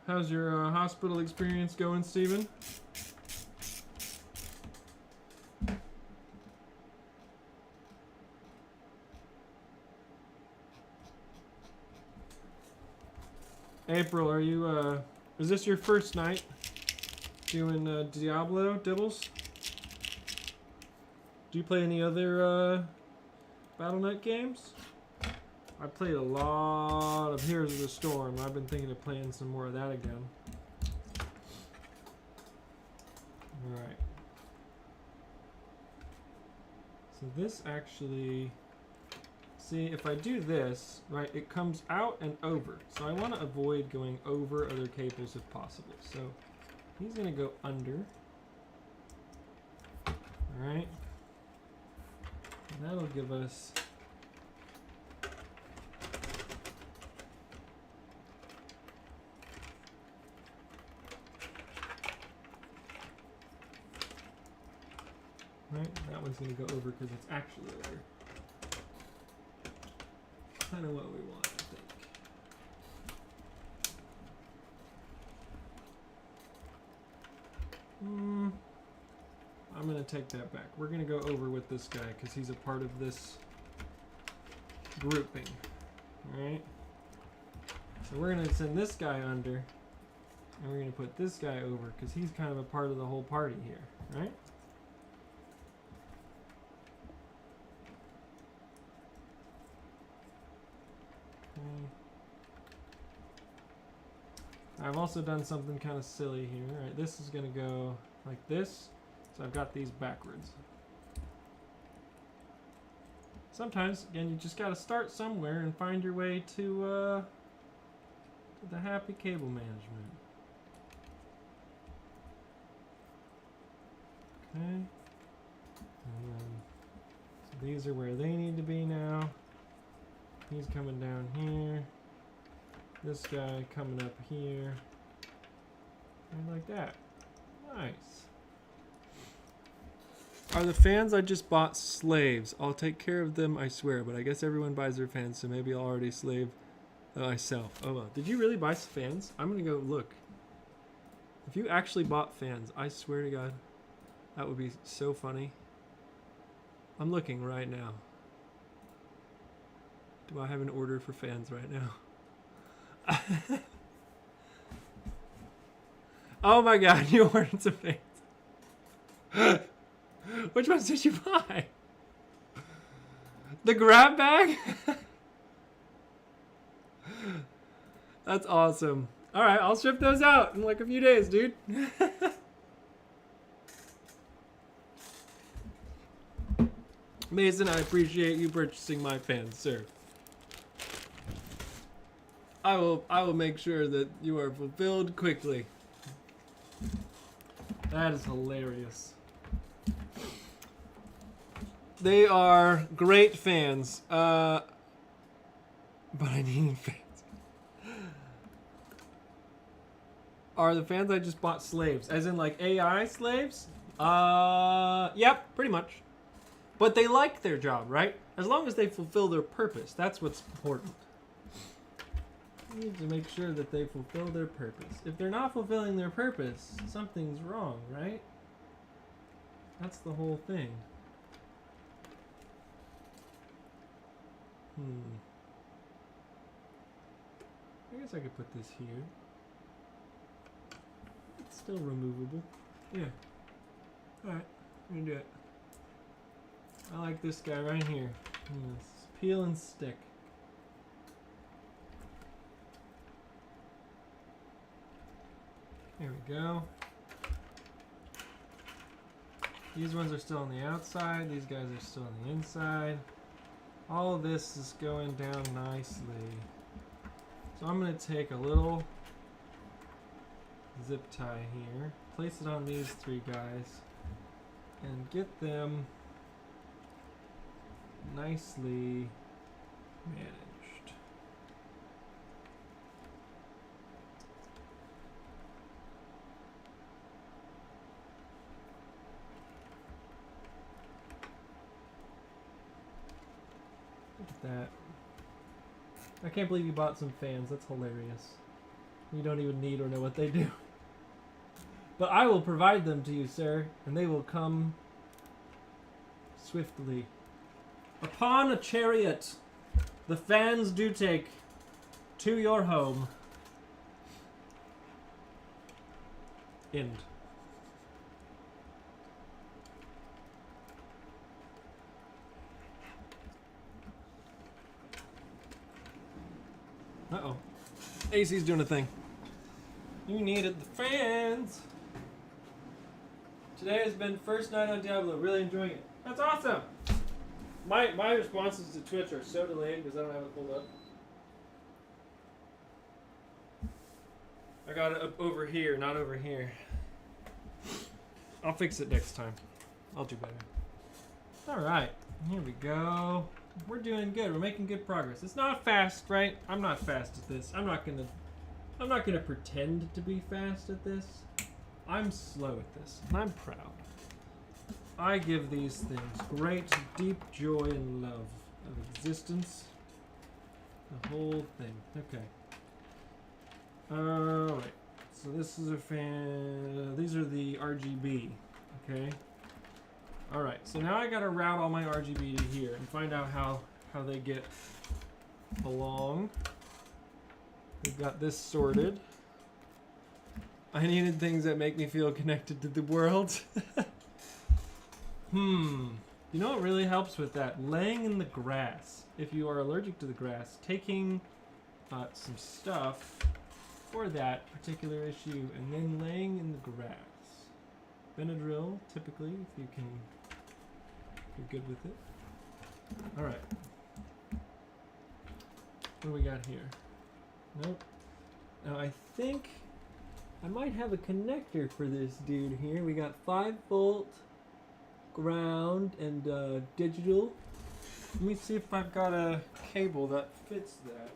How's your hospital experience going, Steven? April, are you, is this your first night doing Diablo Dibbles? Do you play any other Battle.net games? I played a lot of Heroes of the Storm. I've been thinking of playing some more of that again. Alright. So this actually... See, if I do this, right, it comes out and over. So I want to avoid going over other cables if possible. So he's going to go under. Alright. That'll give us... Right, that one's going to go over because it's actually over. Kind of what we want, I think. gonna take that back. We're gonna go over with this guy because he's a part of this grouping. Alright? So we're gonna send this guy under, and we're gonna put this guy over because he's kind of a part of the whole party here, right? Okay. I've also done something kind of silly here. Alright, this is gonna go like this. So I've got these backwards. Sometimes, again, you just gotta start somewhere and find your way to the happy cable management. Okay. And then, so these are where they need to be now. He's coming down here. This guy coming up here. And like that. Nice. Are the fans I just bought slaves? I'll take care of them, I swear, but I guess everyone buys their fans, so maybe I'll already slave myself. Oh well. Did you really buy fans? I'm gonna go look. If you actually bought fans, I swear to God, that would be so funny. I'm looking right now. Do I have an order for fans right now? Oh my God, you ordered some fans. Which ones did you buy? The grab bag? That's awesome. Alright, I'll ship those out in like a few days, dude. Mason, I appreciate you purchasing my fans, sir. I will make sure that you are fulfilled quickly. That is hilarious. They are great fans. But I need fans. Are the fans I just bought slaves? As in like AI slaves? Yep, pretty much. But they like their job, right? As long as they fulfill their purpose. That's what's important. You need to make sure that they fulfill their purpose. If they're not fulfilling their purpose, something's wrong, right? That's the whole thing. I guess I could put this here. It's still removable. Yeah. Alright, I'm gonna do it. I like this guy right here. Yes. Peel and stick. There we go. These ones are still on the outside. These guys are still on the inside. All of this is going down nicely. So I'm going to take a little zip tie here, place it on these three guys, and get them nicely managed. Look at that. I can't believe you bought some fans. That's hilarious. You don't even need or know what they do. But I will provide them to you, sir, and they will come swiftly. Upon a chariot, the fans do take to your home. End. Uh-oh. AC's doing a thing. You needed the fans. Today has been first night on Diablo. Really enjoying it. That's awesome. My responses to Twitch are so delayed because I don't have it pulled up. I got it up over here, not over here. I'll fix it next time. I'll do better. Alright, here we go. We're doing good. We're making good progress. It's not fast, right? I'm not fast at this. I'm not gonna pretend to be fast at this. I'm slow at this, and I'm proud. I give these things great, deep joy and love of existence. The whole thing. Okay. Alright. So this is a fan. These are the RGB. Okay. Alright, so now I gotta route all my RGB to here and find out how they get along. We've got this sorted. I needed things that make me feel connected to the world. You know what really helps with that? Laying in the grass. If you are allergic to the grass, taking some stuff for that particular issue and then laying in the grass. Benadryl, typically, if you can, if you're good with it. Alright. What do we got here? Nope. Now I think I might have a connector for this dude here. We got 5-volt ground and digital. Let me see if I've got a cable that fits that.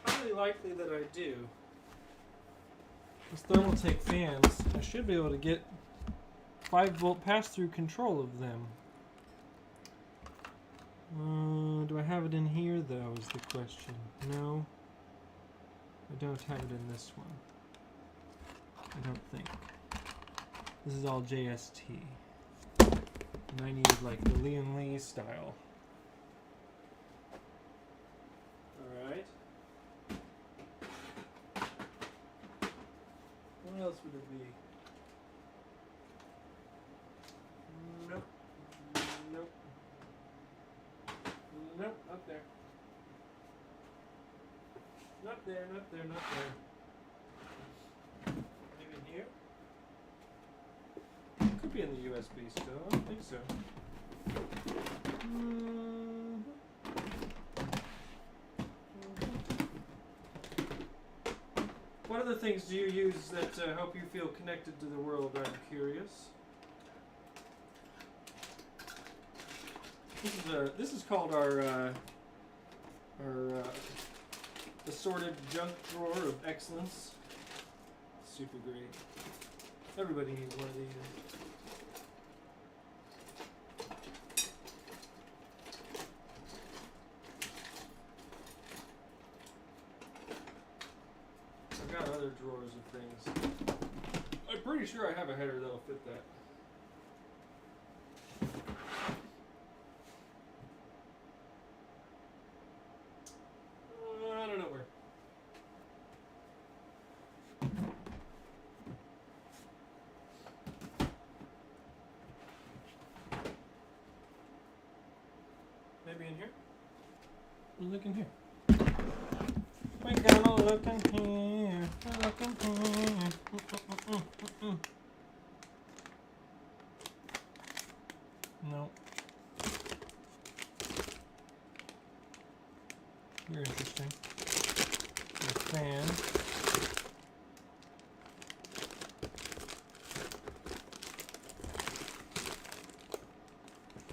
It's highly likely that I do. These Thermaltake fans, I should be able to get 5-volt pass-through control of them. Do I have it in here though is the question. No. I don't have it in this one. I don't think. This is all JST. And I needed like the Lian Li style. Alright. What else would it be? Nope. Nope. Nope, up there. Not there, not there, not there. Maybe in here? Could be in the USB still. I don't think so. What other things do you use that help you feel connected to the world? I'm curious. This is called our assorted junk drawer of excellence. Super great. Everybody needs one of these. I've got other drawers of things. I'm pretty sure I have a header that'll fit that. I don't know where. Maybe in here? Look in here. We gotta look in here. Look in here. No. You're interesting. The fan.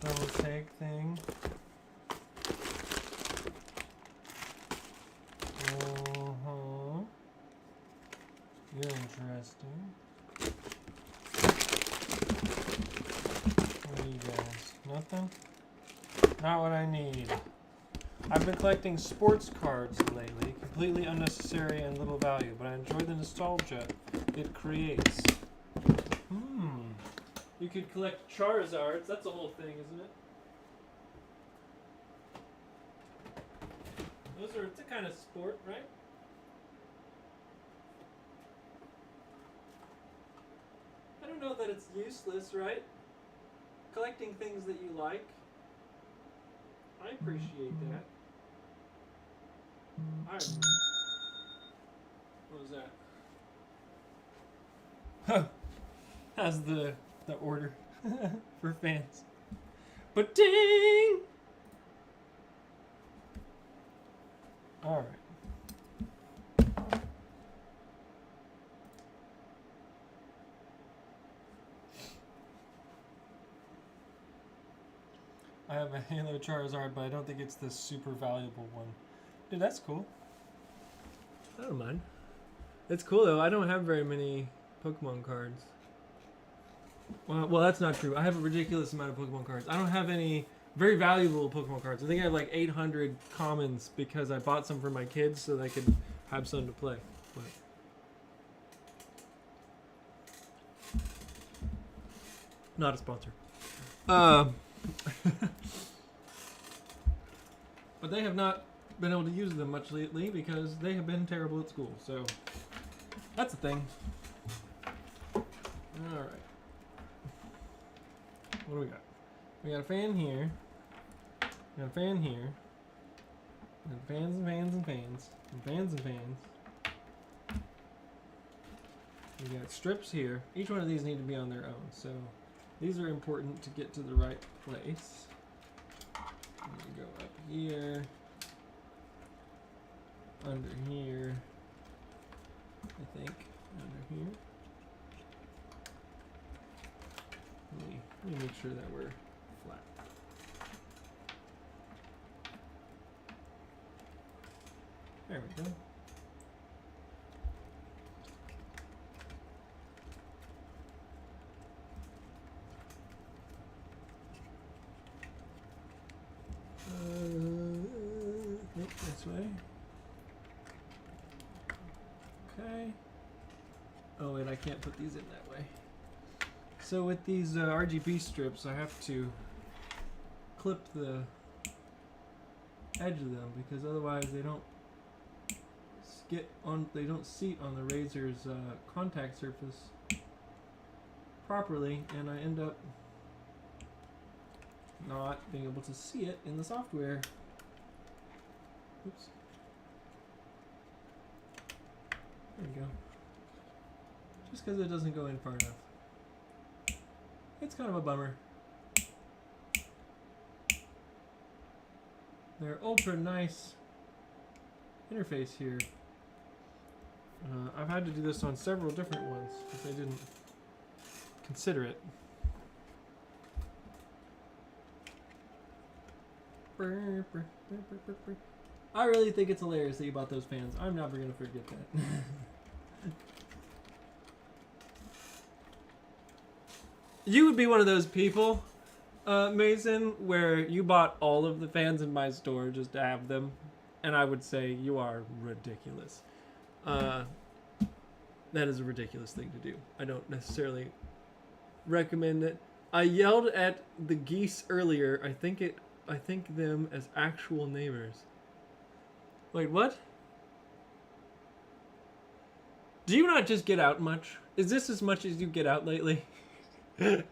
Thermaltake thing. You're interesting. What are you guys? Nothing? Not what I need. I've been collecting sports cards lately, completely unnecessary and little value, but I enjoy the nostalgia it creates. You could collect Charizards, that's a whole thing, isn't it? It's a kind of sport, right? I don't know that it's useless, right? Collecting things that you like. I appreciate that. What was that? Huh. How's the order for fans? But ding! Alright. I have a Halo Charizard, but I don't think it's the super valuable one. Dude, that's cool. I don't mind. It's cool though. I don't have very many Pokemon cards. Well, that's not true. I have a ridiculous amount of Pokemon cards. I don't have any very valuable Pokemon cards. I think I have like 800 commons because I bought some for my kids so that I could have something to play. But not a sponsor. But they have not been able to use them much lately because they have been terrible at school. So that's the thing. All right. What do we got? We got a fan here. We got a fan here. And fans and fans and fans. And fans and fans. We got strips here. Each one of these need to be on their own. So these are important to get to the right place. I'm gonna go up here. Under here. I think. Under here. Let me make sure that we're flat. There we go. Nope, this way. Okay. Oh, and I can't put these in that way. So with these RGB strips, I have to clip the edge of them because otherwise they don't they don't seat on the Razer's contact surface properly, and I end up not being able to see it in the software. Oops. There we go. Just because it doesn't go in far enough. It's kind of a bummer. They're ultra nice interface here. I've had to do this on several different ones because I didn't consider it. I really think it's hilarious that you bought those fans. I'm never going to forget that. You would be one of those people, Mason, where you bought all of the fans in my store just to have them. And I would say you are ridiculous. That is a ridiculous thing to do. I don't necessarily recommend it. I yelled at the geese earlier. I think them as actual neighbors. Wait, what? Do you not just get out much? Is this as much as you get out lately? I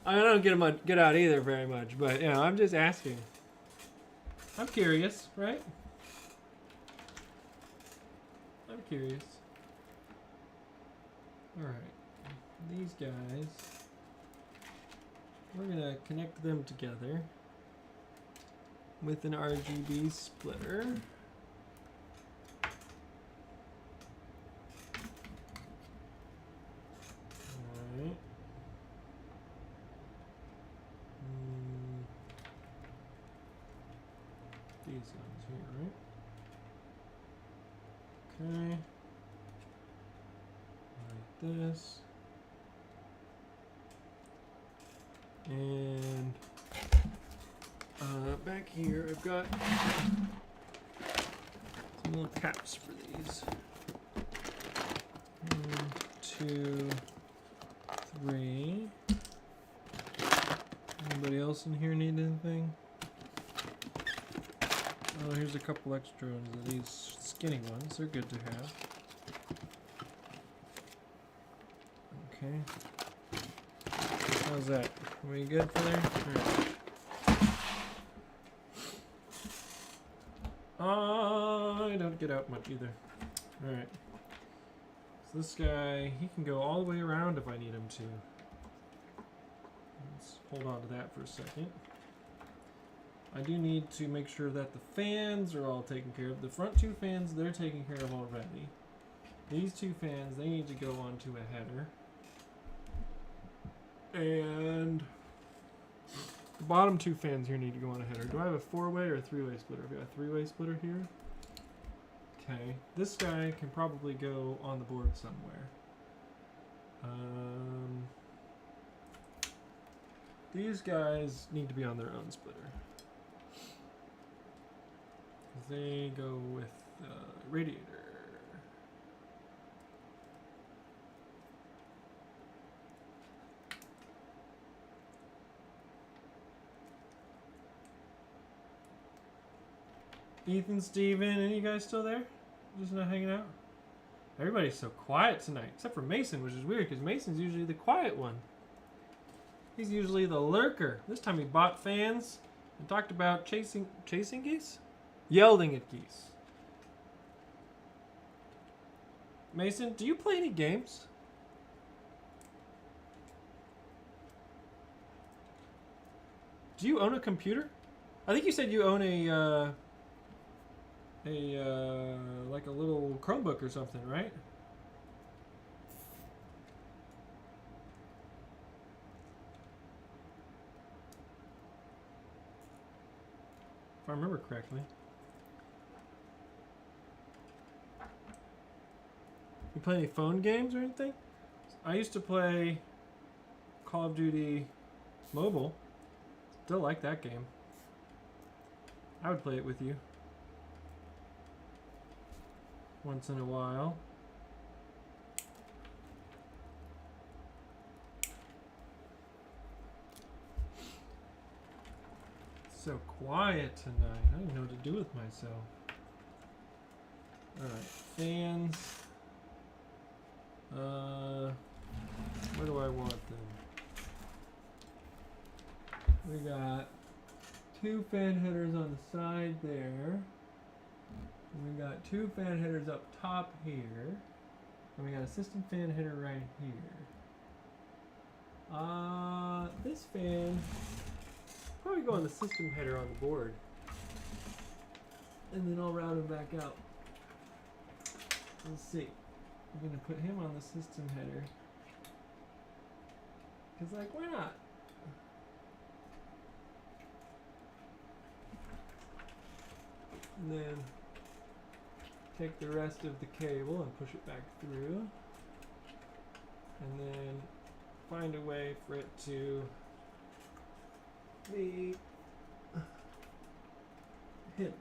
don't get out either very much, but you know, I'm just asking. I'm curious, right? I'm curious. Alright. These guys, we're gonna connect them together with an RGB splitter. Alright. These ones here, right? Okay. Like this. And back here I've got some little caps for these. 1, 2, 3. Anybody else in here need anything? Oh, here's a couple extra ones of these skinny ones. They're good to have. Okay. How's that? Are we good for there? Alright. I don't get out much either. Alright. So this guy, he can go all the way around if I need him to. Let's hold on to that for a second. I do need to make sure that the fans are all taken care of. The front two fans, they're taken care of already. These two fans, they need to go onto a header. And the bottom two fans here need to go on a header. Do I have a 4-way or a 3-way splitter? I've got a 3-way splitter here. Okay. This guy can probably go on the board somewhere. These guys need to be on their own splitter. They go with radiator. Ethan, Steven, any of you guys still there? Just not hanging out? Everybody's so quiet tonight, except for Mason, which is weird because Mason's usually the quiet one. He's usually the lurker. This time he bought fans and talked about chasing geese? Yelling at geese. Mason, do you play any games? Do you own a computer? I think you said you own a like a little Chromebook or something, right? If I remember correctly. You play any phone games or anything? I used to play Call of Duty Mobile. Still like that game. I would play it with you. Once in a while. It's so quiet tonight. I don't even know what to do with myself. Alright, fans. Where do I want them? We got 2 fan headers on the side there. And we got 2 fan headers up top here. And we got a system fan header right here. This fan probably go on the system header on the board. And then I'll route him back out. Let's see. I'm gonna put him on the system header. Cause like, why not? And then take the rest of the cable and push it back through. And then find a way for it to be hidden.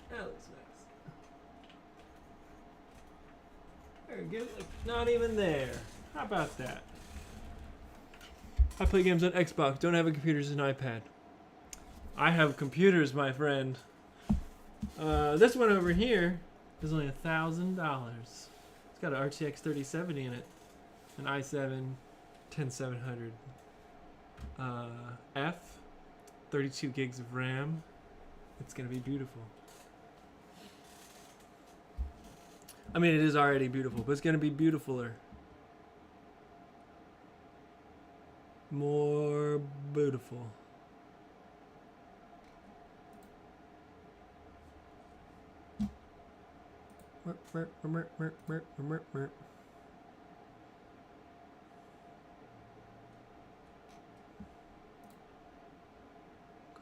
That looks nice. There, get it, like, not even there. How about that? I play games on Xbox, don't have a computer, it's an iPad. I have computers, my friend. This one over here is only $1,000. It's got an RTX 3070 in it, an i7 10700 F, 32 gigs of RAM. It's gonna be beautiful. I mean, it is already beautiful, but it's gonna be beautifuler. More beautiful.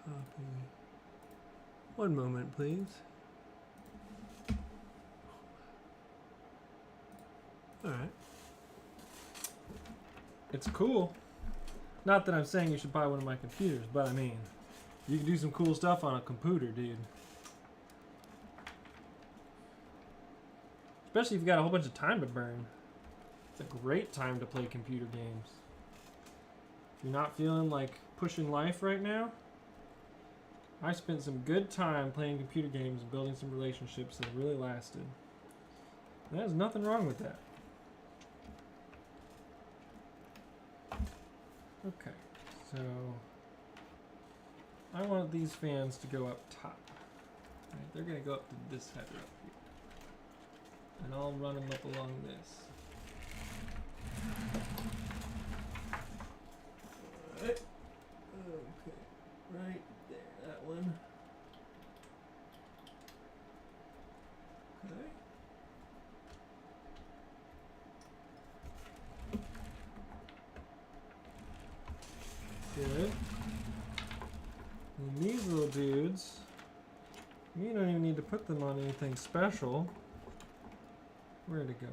Copy. One moment, please. All right. It's cool. Not that I'm saying you should buy one of my computers, but I mean, you can do some cool stuff on a computer, dude. Especially if you've got a whole bunch of time to burn. It's a great time to play computer games. If you're not feeling like pushing life right now, I spent some good time playing computer games and building some relationships that really lasted. And there's nothing wrong with that. Okay, so I want these fans to go up top. Right, they're going to go up to this header up here. And I'll run them up along this. Alright. Okay, right there, that one. Okay. Good. And these little dudes, you don't even need to put them on anything special. Where'd it go?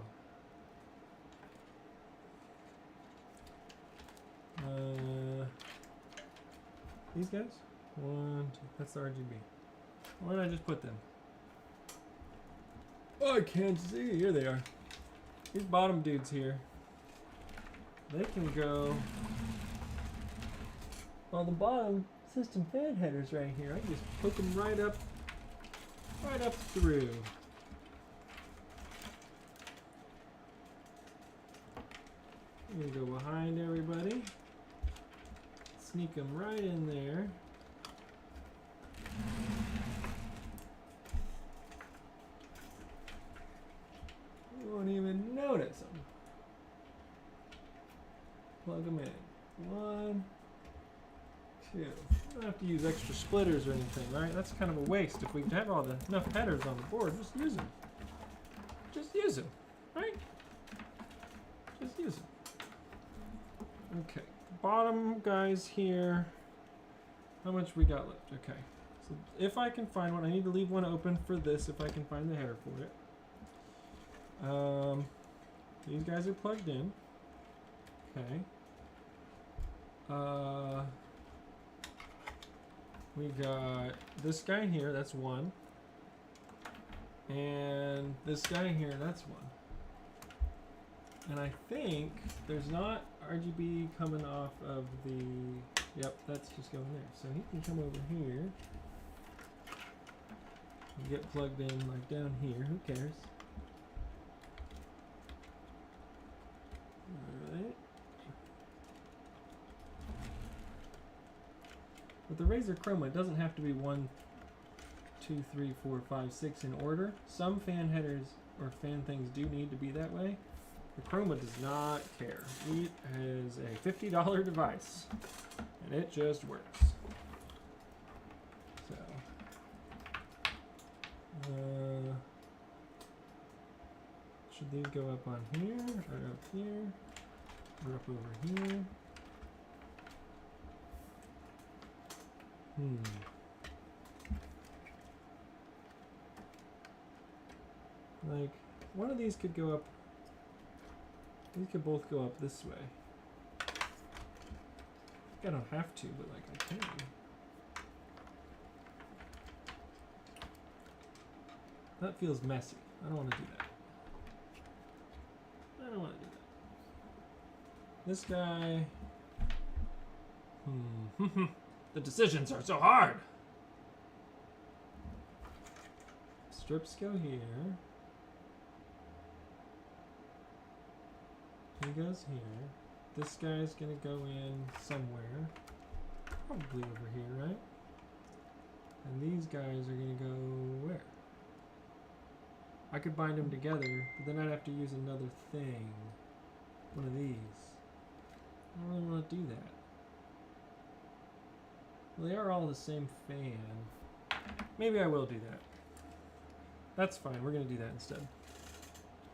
These guys? 1, 2, that's the RGB. Why don't I just put them? Oh, I can't see. Here they are. These bottom dudes here. They can go on the bottom system fan headers right here. I can just hook them right up through. I'm gonna go behind everybody. Sneak them right in there. You won't even notice them. Plug them in. 1, 2. You don't have to use extra splitters or anything, right? That's kind of a waste. If we have all the enough headers on the board, just use them. Just use them, right? Just use them. Okay, bottom guys here. How much we got left? Okay, so if I can find one, I need to leave one open for this if I can find the header for it. These guys are plugged in. Okay. We got this guy here, that's 1. And this guy here, that's 1. And I think there's not RGB coming off of the... Yep, that's just going there. So he can come over here and get plugged in like down here. Who cares? Alright. With the Razer Chroma, it doesn't have to be 1, 2, 3, 4, 5, 6 in order. Some fan headers or fan things do need to be that way. The Chroma does not care. It is a $50 device, and it just works. So, should these go up on here, or up here, or up over here? Like, one of these could go up. These could both go up this way. I don't have to, but like I can. That feels messy. I don't want to do that. I don't want to do that. This guy. The decisions are so hard. Strips go here. He goes here. This guy's gonna go in somewhere. Probably over here, right? And these guys are gonna go where? I could bind them together, but then I'd have to use another thing. One of these. I don't really want to do that. Well, they are all the same fan. Maybe I will do that. That's fine, we're gonna do that instead.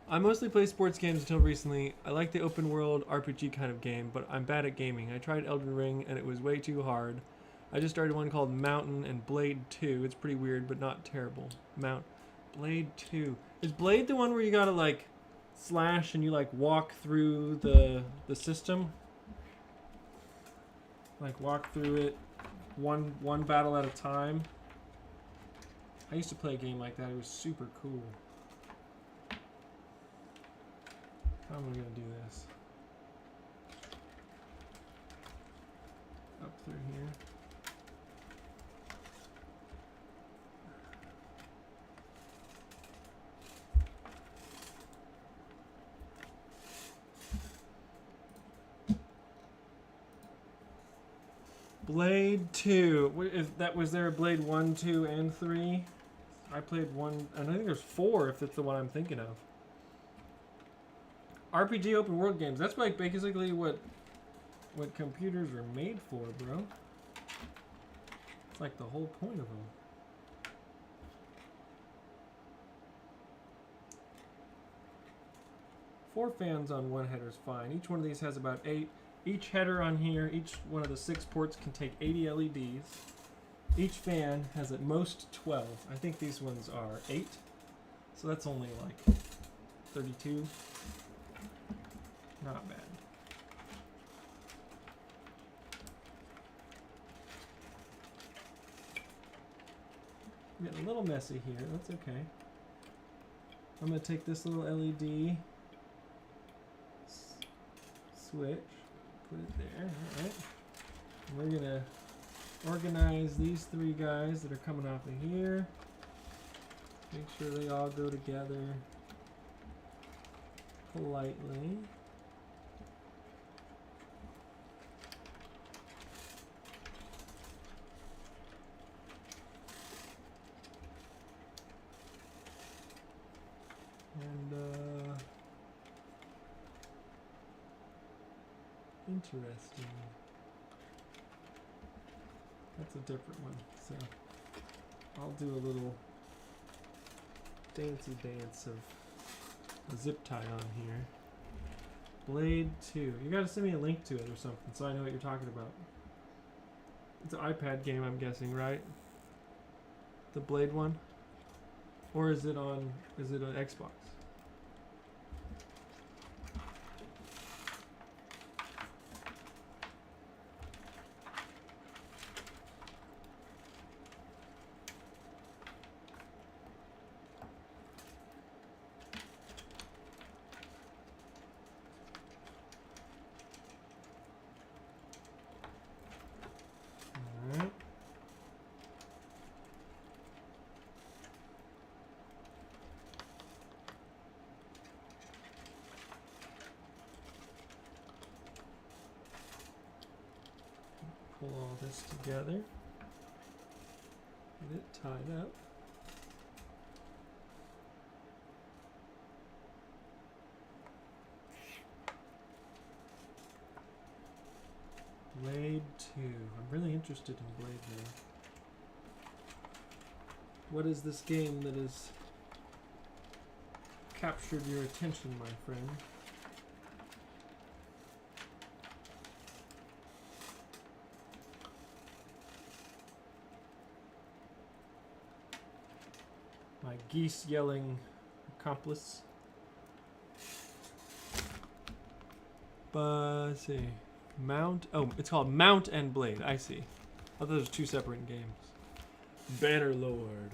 I mostly play sports games until recently. I like the open world RPG kind of game, but I'm bad at gaming. I tried Elden Ring and it was way too hard. I just started one called Mountain and Blade 2. It's pretty weird, but not terrible. Blade 2. Is Blade the one where you gotta like slash and you like walk through the system? Like walk through it one battle at a time? I used to play a game like that. It was super cool. How am I gonna do this? Up through here. Blade 2. If that was there a Blade 1, 2, and 3? I played 1, and I think there's 4 if that's the one I'm thinking of. RPG open world games. That's like basically what computers are made for, bro. It's like the whole point of them. Four fans on one header is fine. Each one of these has about 8. Each header on here, each one of the 6 ports can take 80 LEDs. Each fan has at most 12. I think these ones are 8. So that's only like 32. Not bad. Getting a little messy here. That's okay. I'm gonna take this little LED switch, put it there. All right. And we're gonna organize these three guys that are coming off of here. Make sure they all go together politely. And interesting. That's a different one. So I'll do a little dancey dance of a zip tie on here. Blade 2. You gotta send me a link to it or something so I know what you're talking about. It's an iPad game, I'm guessing, right? The Blade one? Or is it on Xbox? Alright. Pull all this together. Get it tied up. Blade 2. I'm really interested in Blade now. What is this game that has captured your attention, my friend? My geese yelling accomplice. But let's see. Mount. Oh, it's called Mount and Blade. I see. I thought those were two separate games. Bannerlord.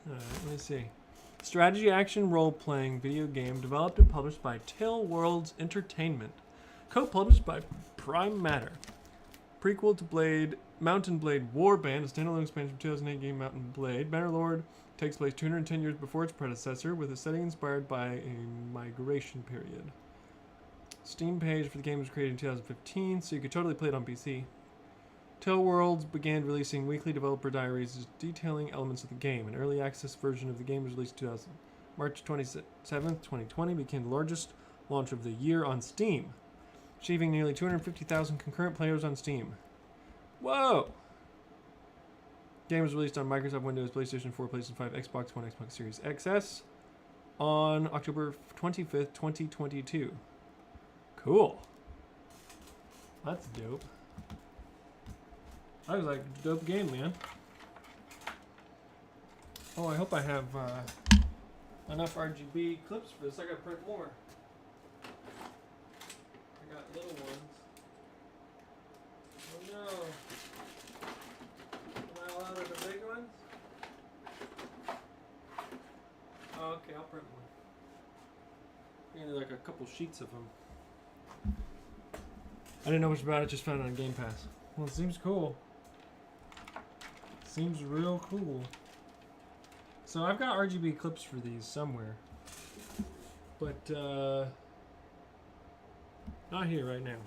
Alright, let me see. Strategy action role playing video game developed and published by Till Worlds Entertainment. Co-published by Prime Matter. Prequel to Blade, Mountain Blade Warband, a standalone expansion from 2008 game Mountain Blade. Bannerlord takes place 210 years before its predecessor, with a setting inspired by a migration period. Steam page for the game was created in 2015, so you could totally play it on PC. Till Worlds began releasing weekly developer diaries detailing elements of the game. An early access version of the game was released in 2000. March 27th, 2020 became the largest launch of the year on Steam, achieving nearly 250,000 concurrent players on Steam. Whoa! Game was released on Microsoft Windows, PlayStation 4, PlayStation 5, Xbox One, Xbox Series XS on October 25th, 2022. Cool. That's dope. That was like a dope game, man. Oh, I hope I have enough RGB clips for this. I gotta print more. I got little ones. Oh no. Am I allowed the big ones? Oh, okay, I'll print one. Maybe like a couple sheets of them. I didn't know much about it, just found it on Game Pass. Well, it seems cool. Seems real cool. So I've got RGB clips for these somewhere. But, not here right now.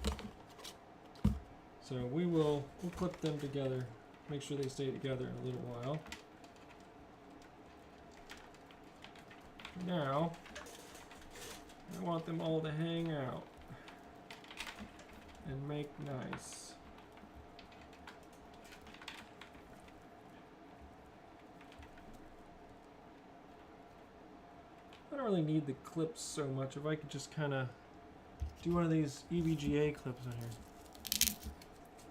So we'll clip them together. Make sure they stay together in a little while. Now, I want them all to hang out and make nice. I don't really need the clips so much. If I could just kind of do one of these EVGA clips on here.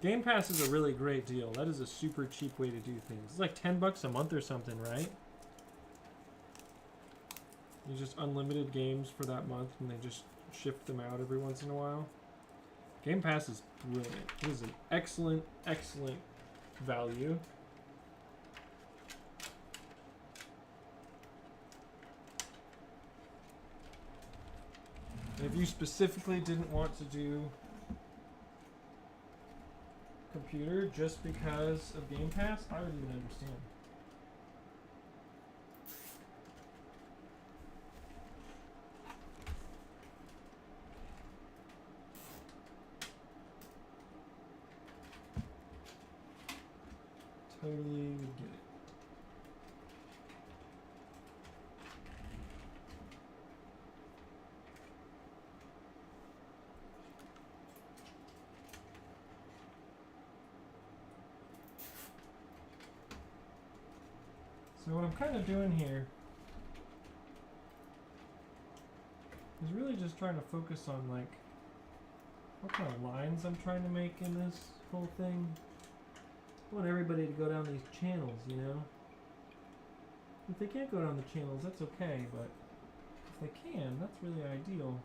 Game Pass is a really great deal. That is a super cheap way to do things. It's like $10 a month or something, right? You just unlimited games for that month and they just shift them out every once in a while. Game Pass is brilliant. It is an excellent, excellent value. If you specifically didn't want to do computer just because of Game Pass, I would even understand. Totally would get it. So what I'm kind of doing here is really just trying to focus on like what kind of lines I'm trying to make in this whole thing. I want everybody to go down these channels, you know? If they can't go down the channels, that's okay, but if they can, that's really ideal.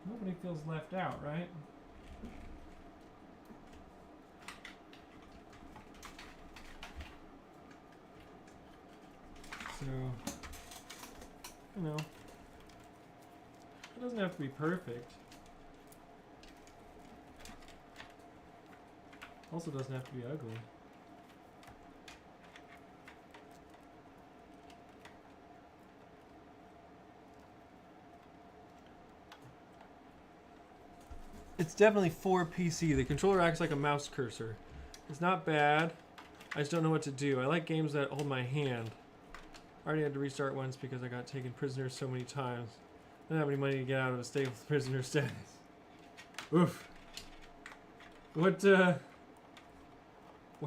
Nobody feels left out, right? So, you know, it doesn't have to be perfect. Also doesn't have to be ugly. It's definitely for PC. The controller acts like a mouse cursor. It's not bad. I just don't know what to do. I like games that hold my hand. I already had to restart once because I got taken prisoner so many times. I don't have any money to get out of a stable prisoner status. Oof. What,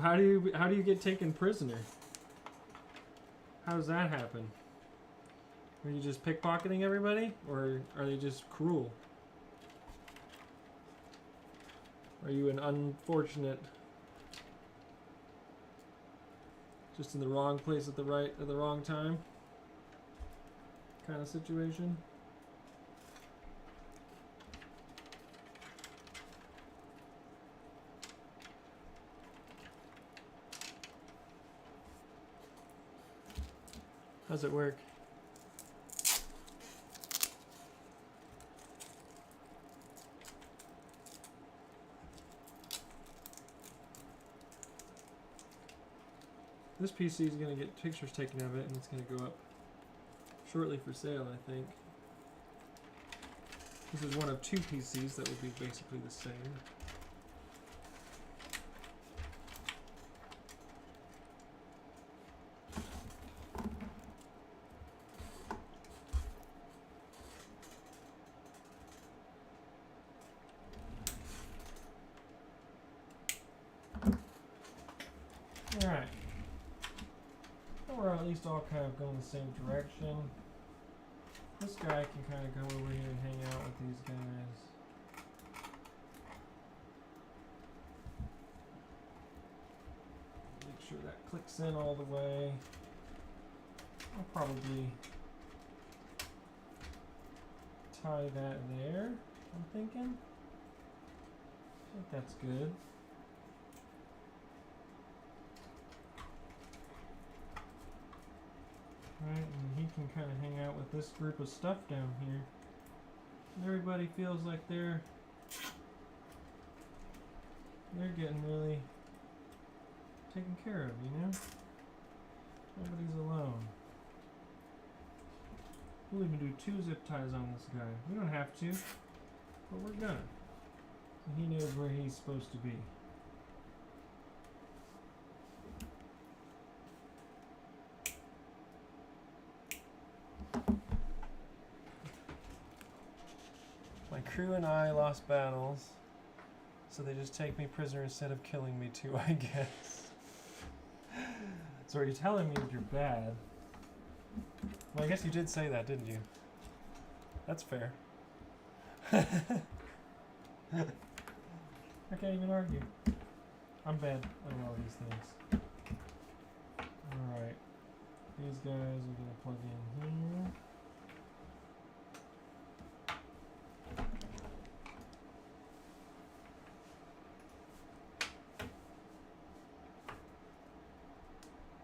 how do you get taken prisoner? How does that happen? Are you just pickpocketing everybody? Or are they just cruel? Are you an unfortunate, just in the wrong place at the wrong time kind of situation? How's it work? This PC is going to get pictures taken of it and it's going to go up shortly for sale, I think. This is one of two PCs that will be basically the same. Alright. We're at least all kind of going the same direction. This guy can kind of go over here and hang out with these guys. Make sure that clicks in all the way. I'll probably tie that there, I'm thinking. I think that's good. Right, and he can kind of hang out with this group of stuff down here. And everybody feels like they're getting really taken care of, you know? Nobody's alone. We'll even do 2 zip ties on this guy. We don't have to, but we're gonna. So he knows where he's supposed to be. My crew and I lost battles, so they just take me prisoner instead of killing me too, I guess. So are you telling me that you're bad? Well, I guess you did say that, didn't you? That's fair. I can't even argue. I'm bad at all these things. Alright. These guys are going to plug in here.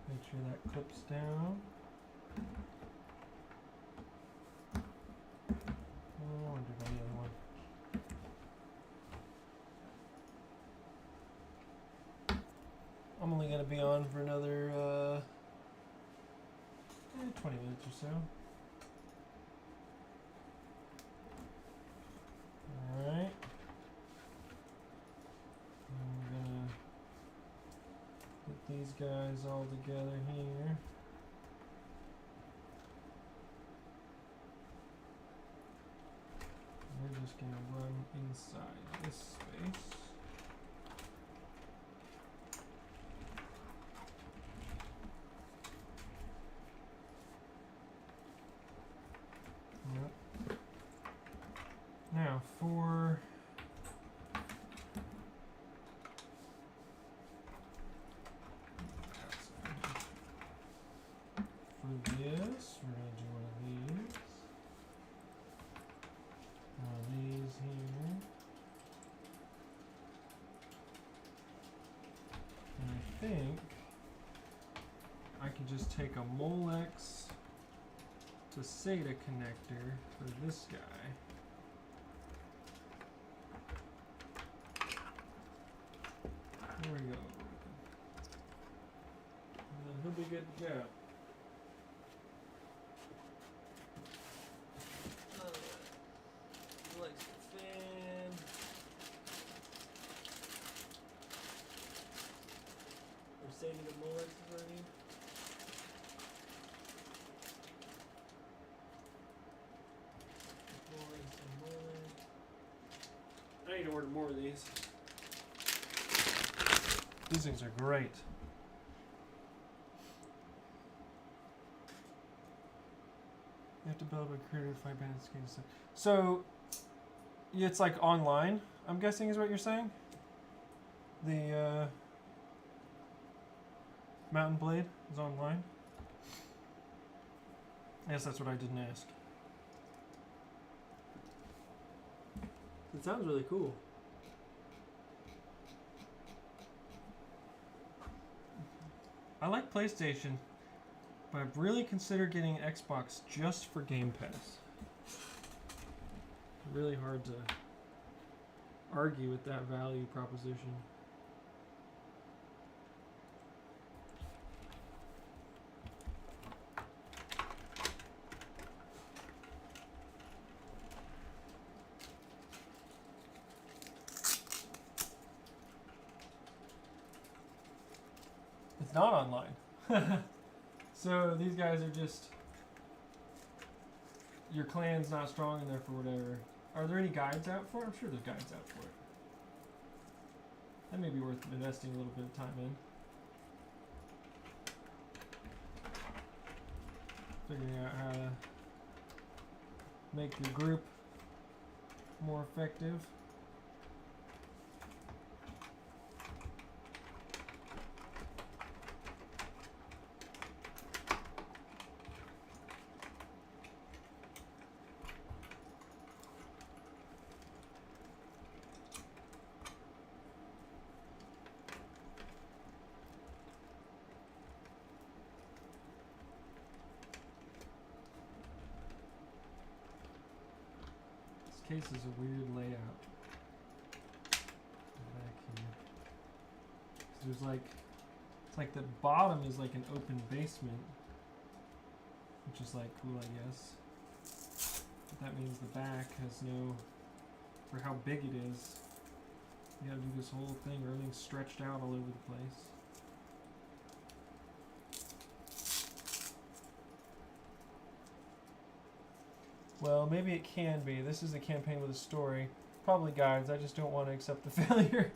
Make sure that clips down. Oh, only gonna be on for another 20 minutes or so. Alright. I'm gonna get these guys all together here. We're just gonna run inside this space. Yep. Now for this, we're gonna do one of these. One of these here. And I think I can just take a Molex to SATA connector for this guy. There we go. And then he'll be good to go. Likes the fan. Or Sadie the Molex is ready. I need to order more of these. These things are great. You have to build a creator 5 bandits game set. So it's like online, I'm guessing is what you're saying? The Mountain Blade is online? I guess that's what I didn't ask. It sounds really cool. I like PlayStation, but I've really considered getting Xbox just for Game Pass. Really hard to argue with that value proposition. It's not online. So these guys are just, your clan's not strong enough or whatever. Are there any guides out for it? I'm sure there's guides out for it. That may be worth investing a little bit of time in. Figuring out how to make your group more effective. Case is a weird layout. Back here. So there's like, it's like the bottom is like an open basement, which is like cool, I guess. But that means the back has no, for how big it is, you gotta do this whole thing where everything's stretched out all over the place. Well, maybe it can be. This is a campaign with a story. Probably guides. I just don't want to accept the failure.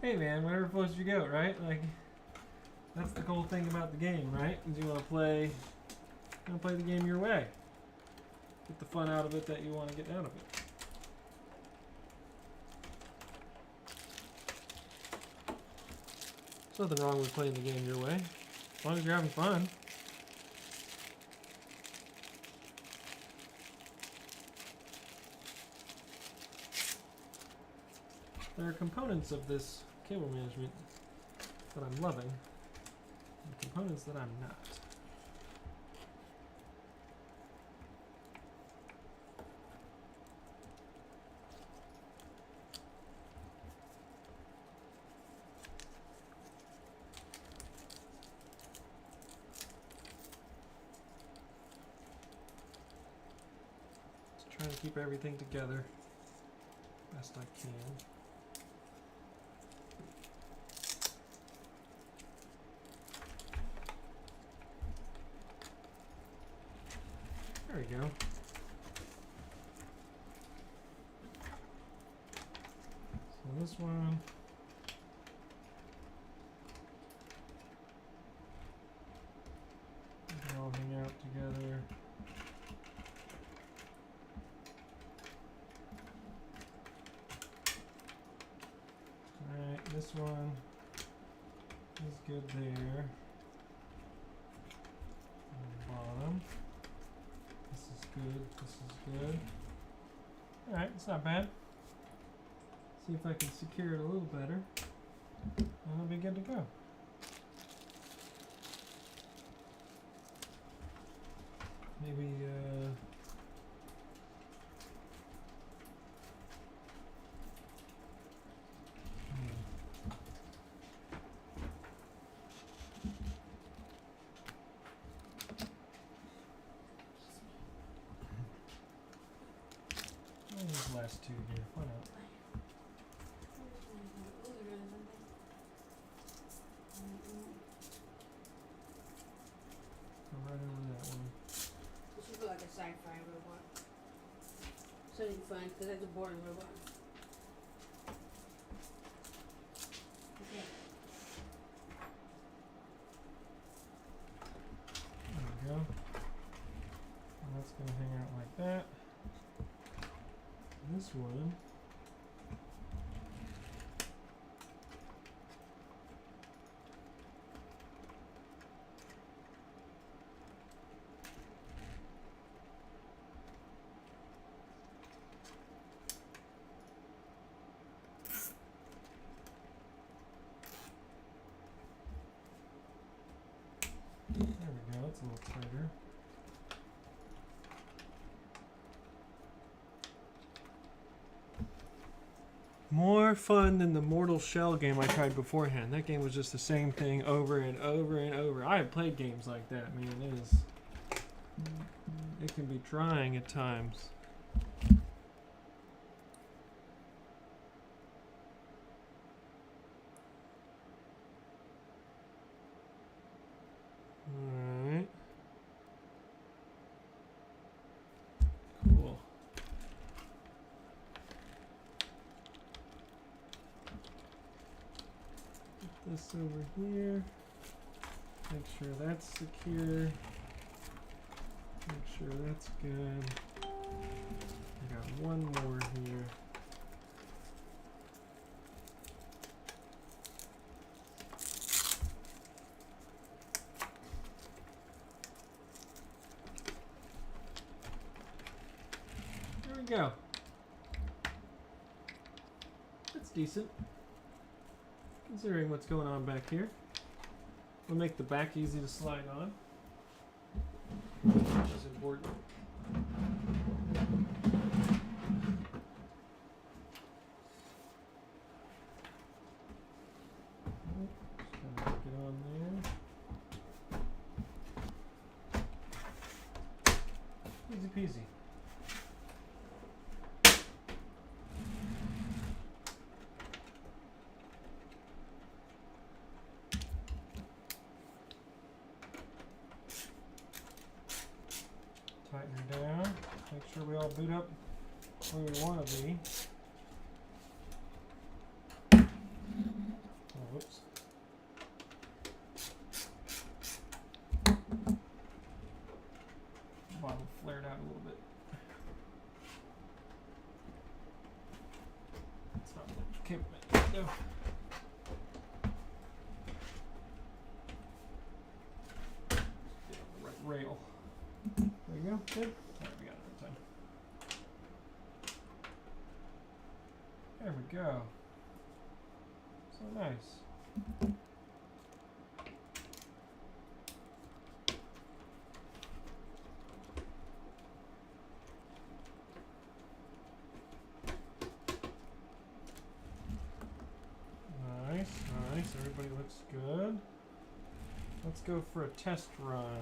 Hey man, wherever floats your goat, right? Like, that's the cool thing about the game, right? Is you want to play the game your way. Get the fun out of it that you want to get out of it. There's nothing wrong with playing the game your way, as long as you're having fun. There are components of this cable management that I'm loving, and components that I'm not. to keep everything together best I can. There we go. So this one. We can all hang out together. Alright, this one is good there. On the bottom. This is good, this is good. Alright, it's not bad. See if I can secure it a little better. And it'll be good to go. Maybe, these last two here, why not? Go right over that one. This should look like a sci-fi robot. Something fun, because that's a boring robot. Okay. There we go. And that's going to hang out like that. And this one. There we go, that's a little tighter. More fun than the Mortal Shell game I tried beforehand. That game was just the same thing over and over and over. I have played games like that, man. It can be trying at times. Alright. Cool. Put this over here. Make sure that's secure. Make sure that's good. I got one more here. There we go. That's decent. Considering what's going on back here. We'll make the back easy to slide on. Which is important. Just gotta get on there. Easy peasy. Tighten her down. Make sure we all boot up where we want to be. Oh, whoops. Bottom flared out a little bit. That's not what you came with. No. Get on the right rail. There you go. Good. Alright, we got it every time. There we go. So nice. Nice, nice. Everybody looks good. Let's go for a test run.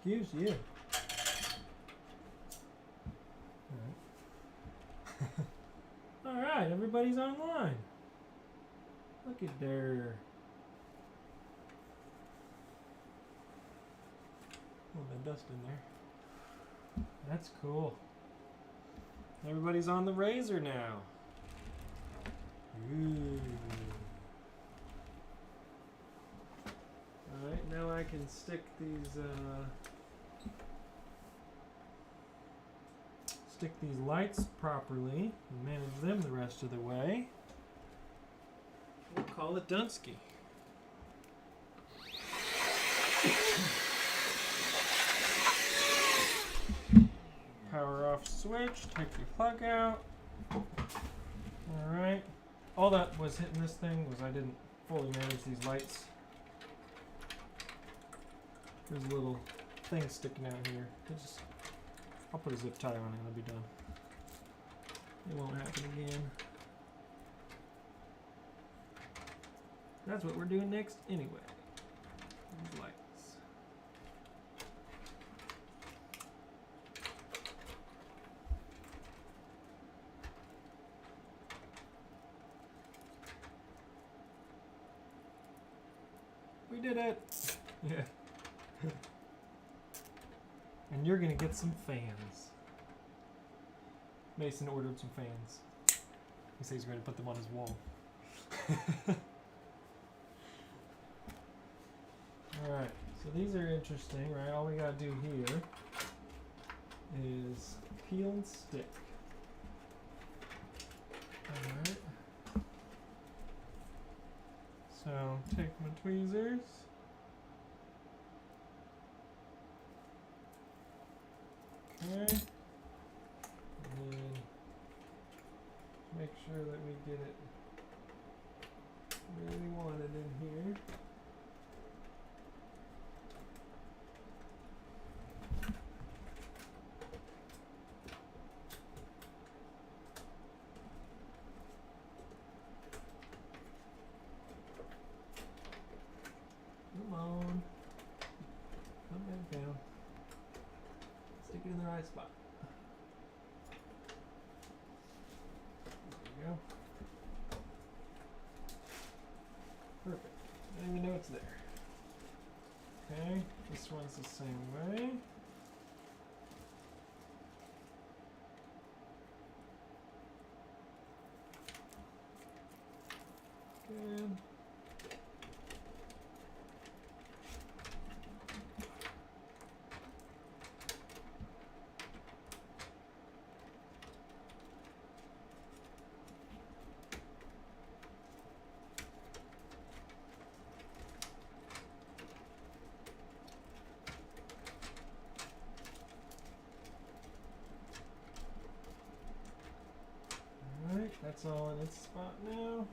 Excuse you. All right, everybody's online. Look at there. Oh, that dust in there. That's cool. Everybody's on the razor now. Ooh. All right, now I can stick these lights properly and manage them the rest of the way. We'll call it Dunsky. Power off switch, take your plug out. Alright. All that was hitting this thing was I didn't fully manage these lights. There's a little thing sticking out here. I'll put a zip tie on it and it'll be done. It won't happen again. That's what we're doing next anyway. These lights. We did it! Yeah. And you're gonna get some fans. Mason ordered some fans. He says he's going to put them on his wall. Alright, so these are interesting, right? All we gotta do here is peel and stick. Alright. So, take my tweezers. Okay. And then make sure that we get it where we want it in here. Come on. Come back down. Stick it in the right spot. There we go. Perfect. I don't even know it's there. Okay, this one's the same way. Good. That's all in its spot now.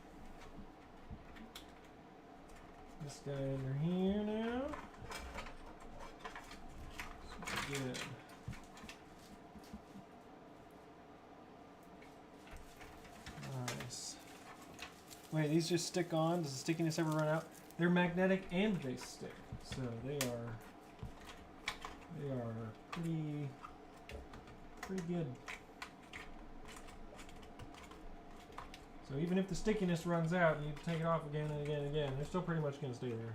This guy under here now. Super good. Nice. Wait, these just stick on? Does the stickiness ever run out? They're magnetic and they stick. So they are pretty good. So even if the stickiness runs out and you take it off again and again and again, they're still pretty much going to stay there.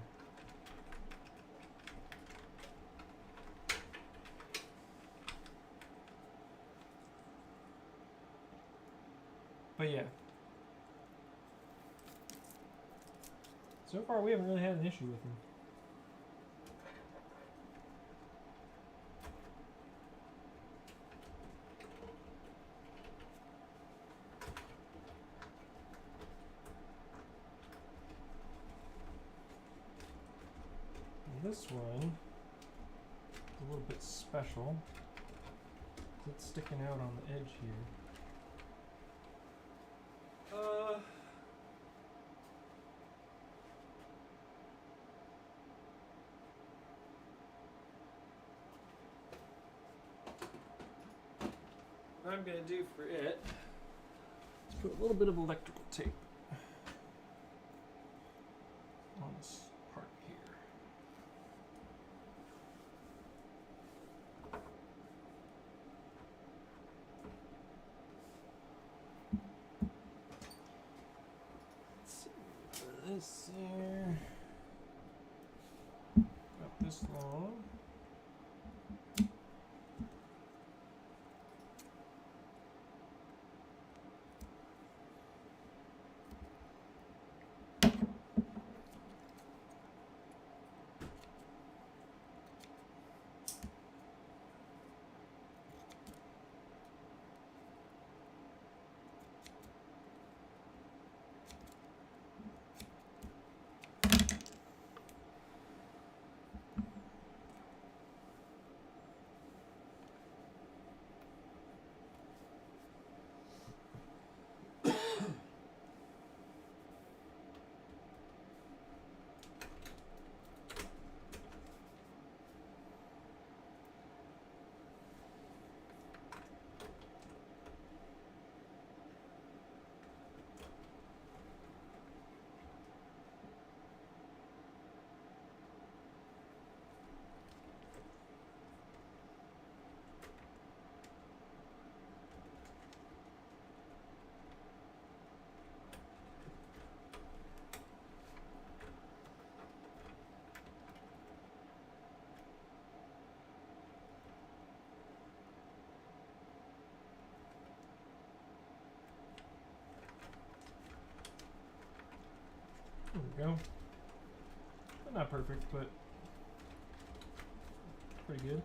But yeah. So far we haven't really had an issue with them. This one is a little bit special. It's sticking out on the edge here. What I'm going to do for it is put a little bit of electrical tape on this part here. this here. About this long. There we go. Not perfect, but pretty good.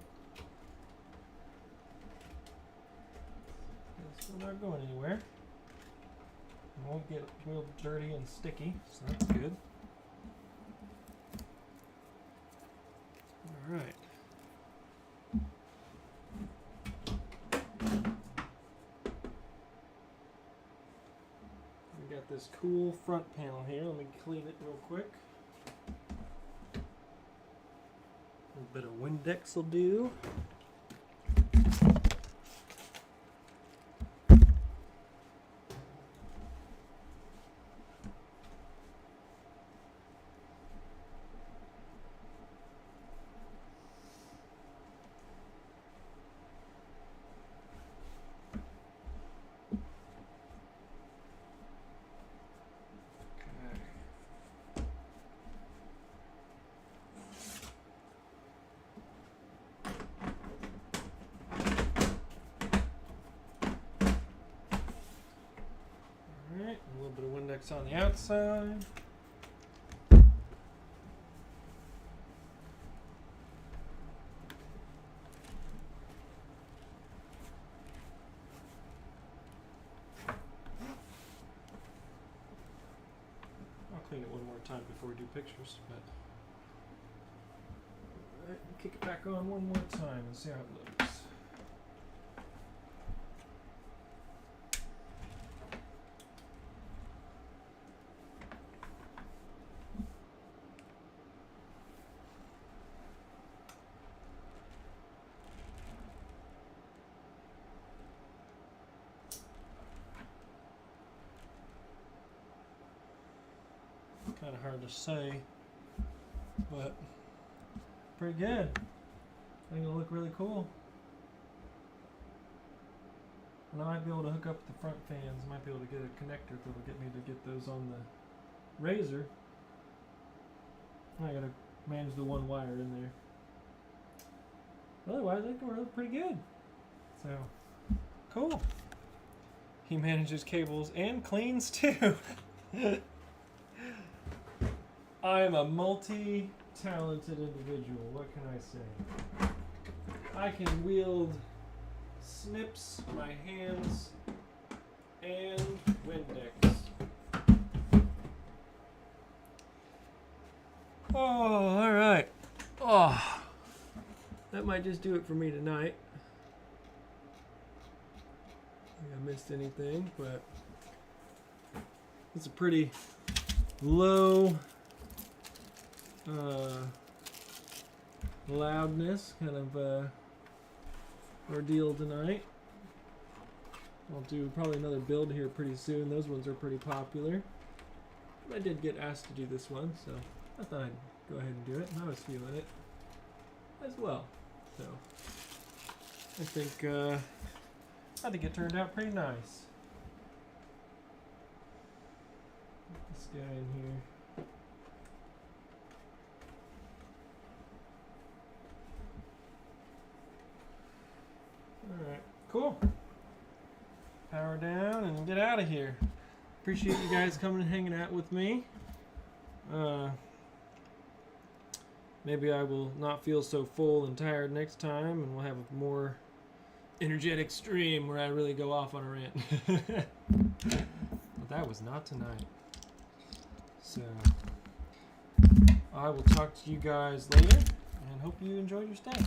It's still not going anywhere. It won't get real dirty and sticky, so that's good. All right. We got this cool front panel here. Let me clean it real quick. A little bit of Windex will do. On the outside. I'll clean it one more time before we do pictures, but all right, kick it back on one more time and see how it looks. Kind of hard to say, but pretty good. I think it'll look really cool. And I might be able to hook up the front fans. Might be able to get a connector that'll get me to get those on the Razor. I gotta manage the one wire in there. Otherwise, I think it'll look pretty good. So, cool. He manages cables and cleans too. I am a multi-talented individual. What can I say? I can wield snips, my hands, and Windex. Oh, all right. Oh, that might just do it for me tonight. I think I missed anything, but it's a pretty low loudness kind of ordeal tonight. I'll do probably another build here pretty soon. Those ones are pretty popular. I did get asked to do this one, so I thought I'd go ahead and do it. And I was feeling it as well. So I think it turned out pretty nice. Put this guy in here. cool. Power down and get out of here. Appreciate you guys coming and hanging out with me. Maybe I will not feel so full and tired next time, and we'll have a more energetic stream where I really go off on a rant. But that was not tonight. So I will talk to you guys later, and hope you enjoyed your stay.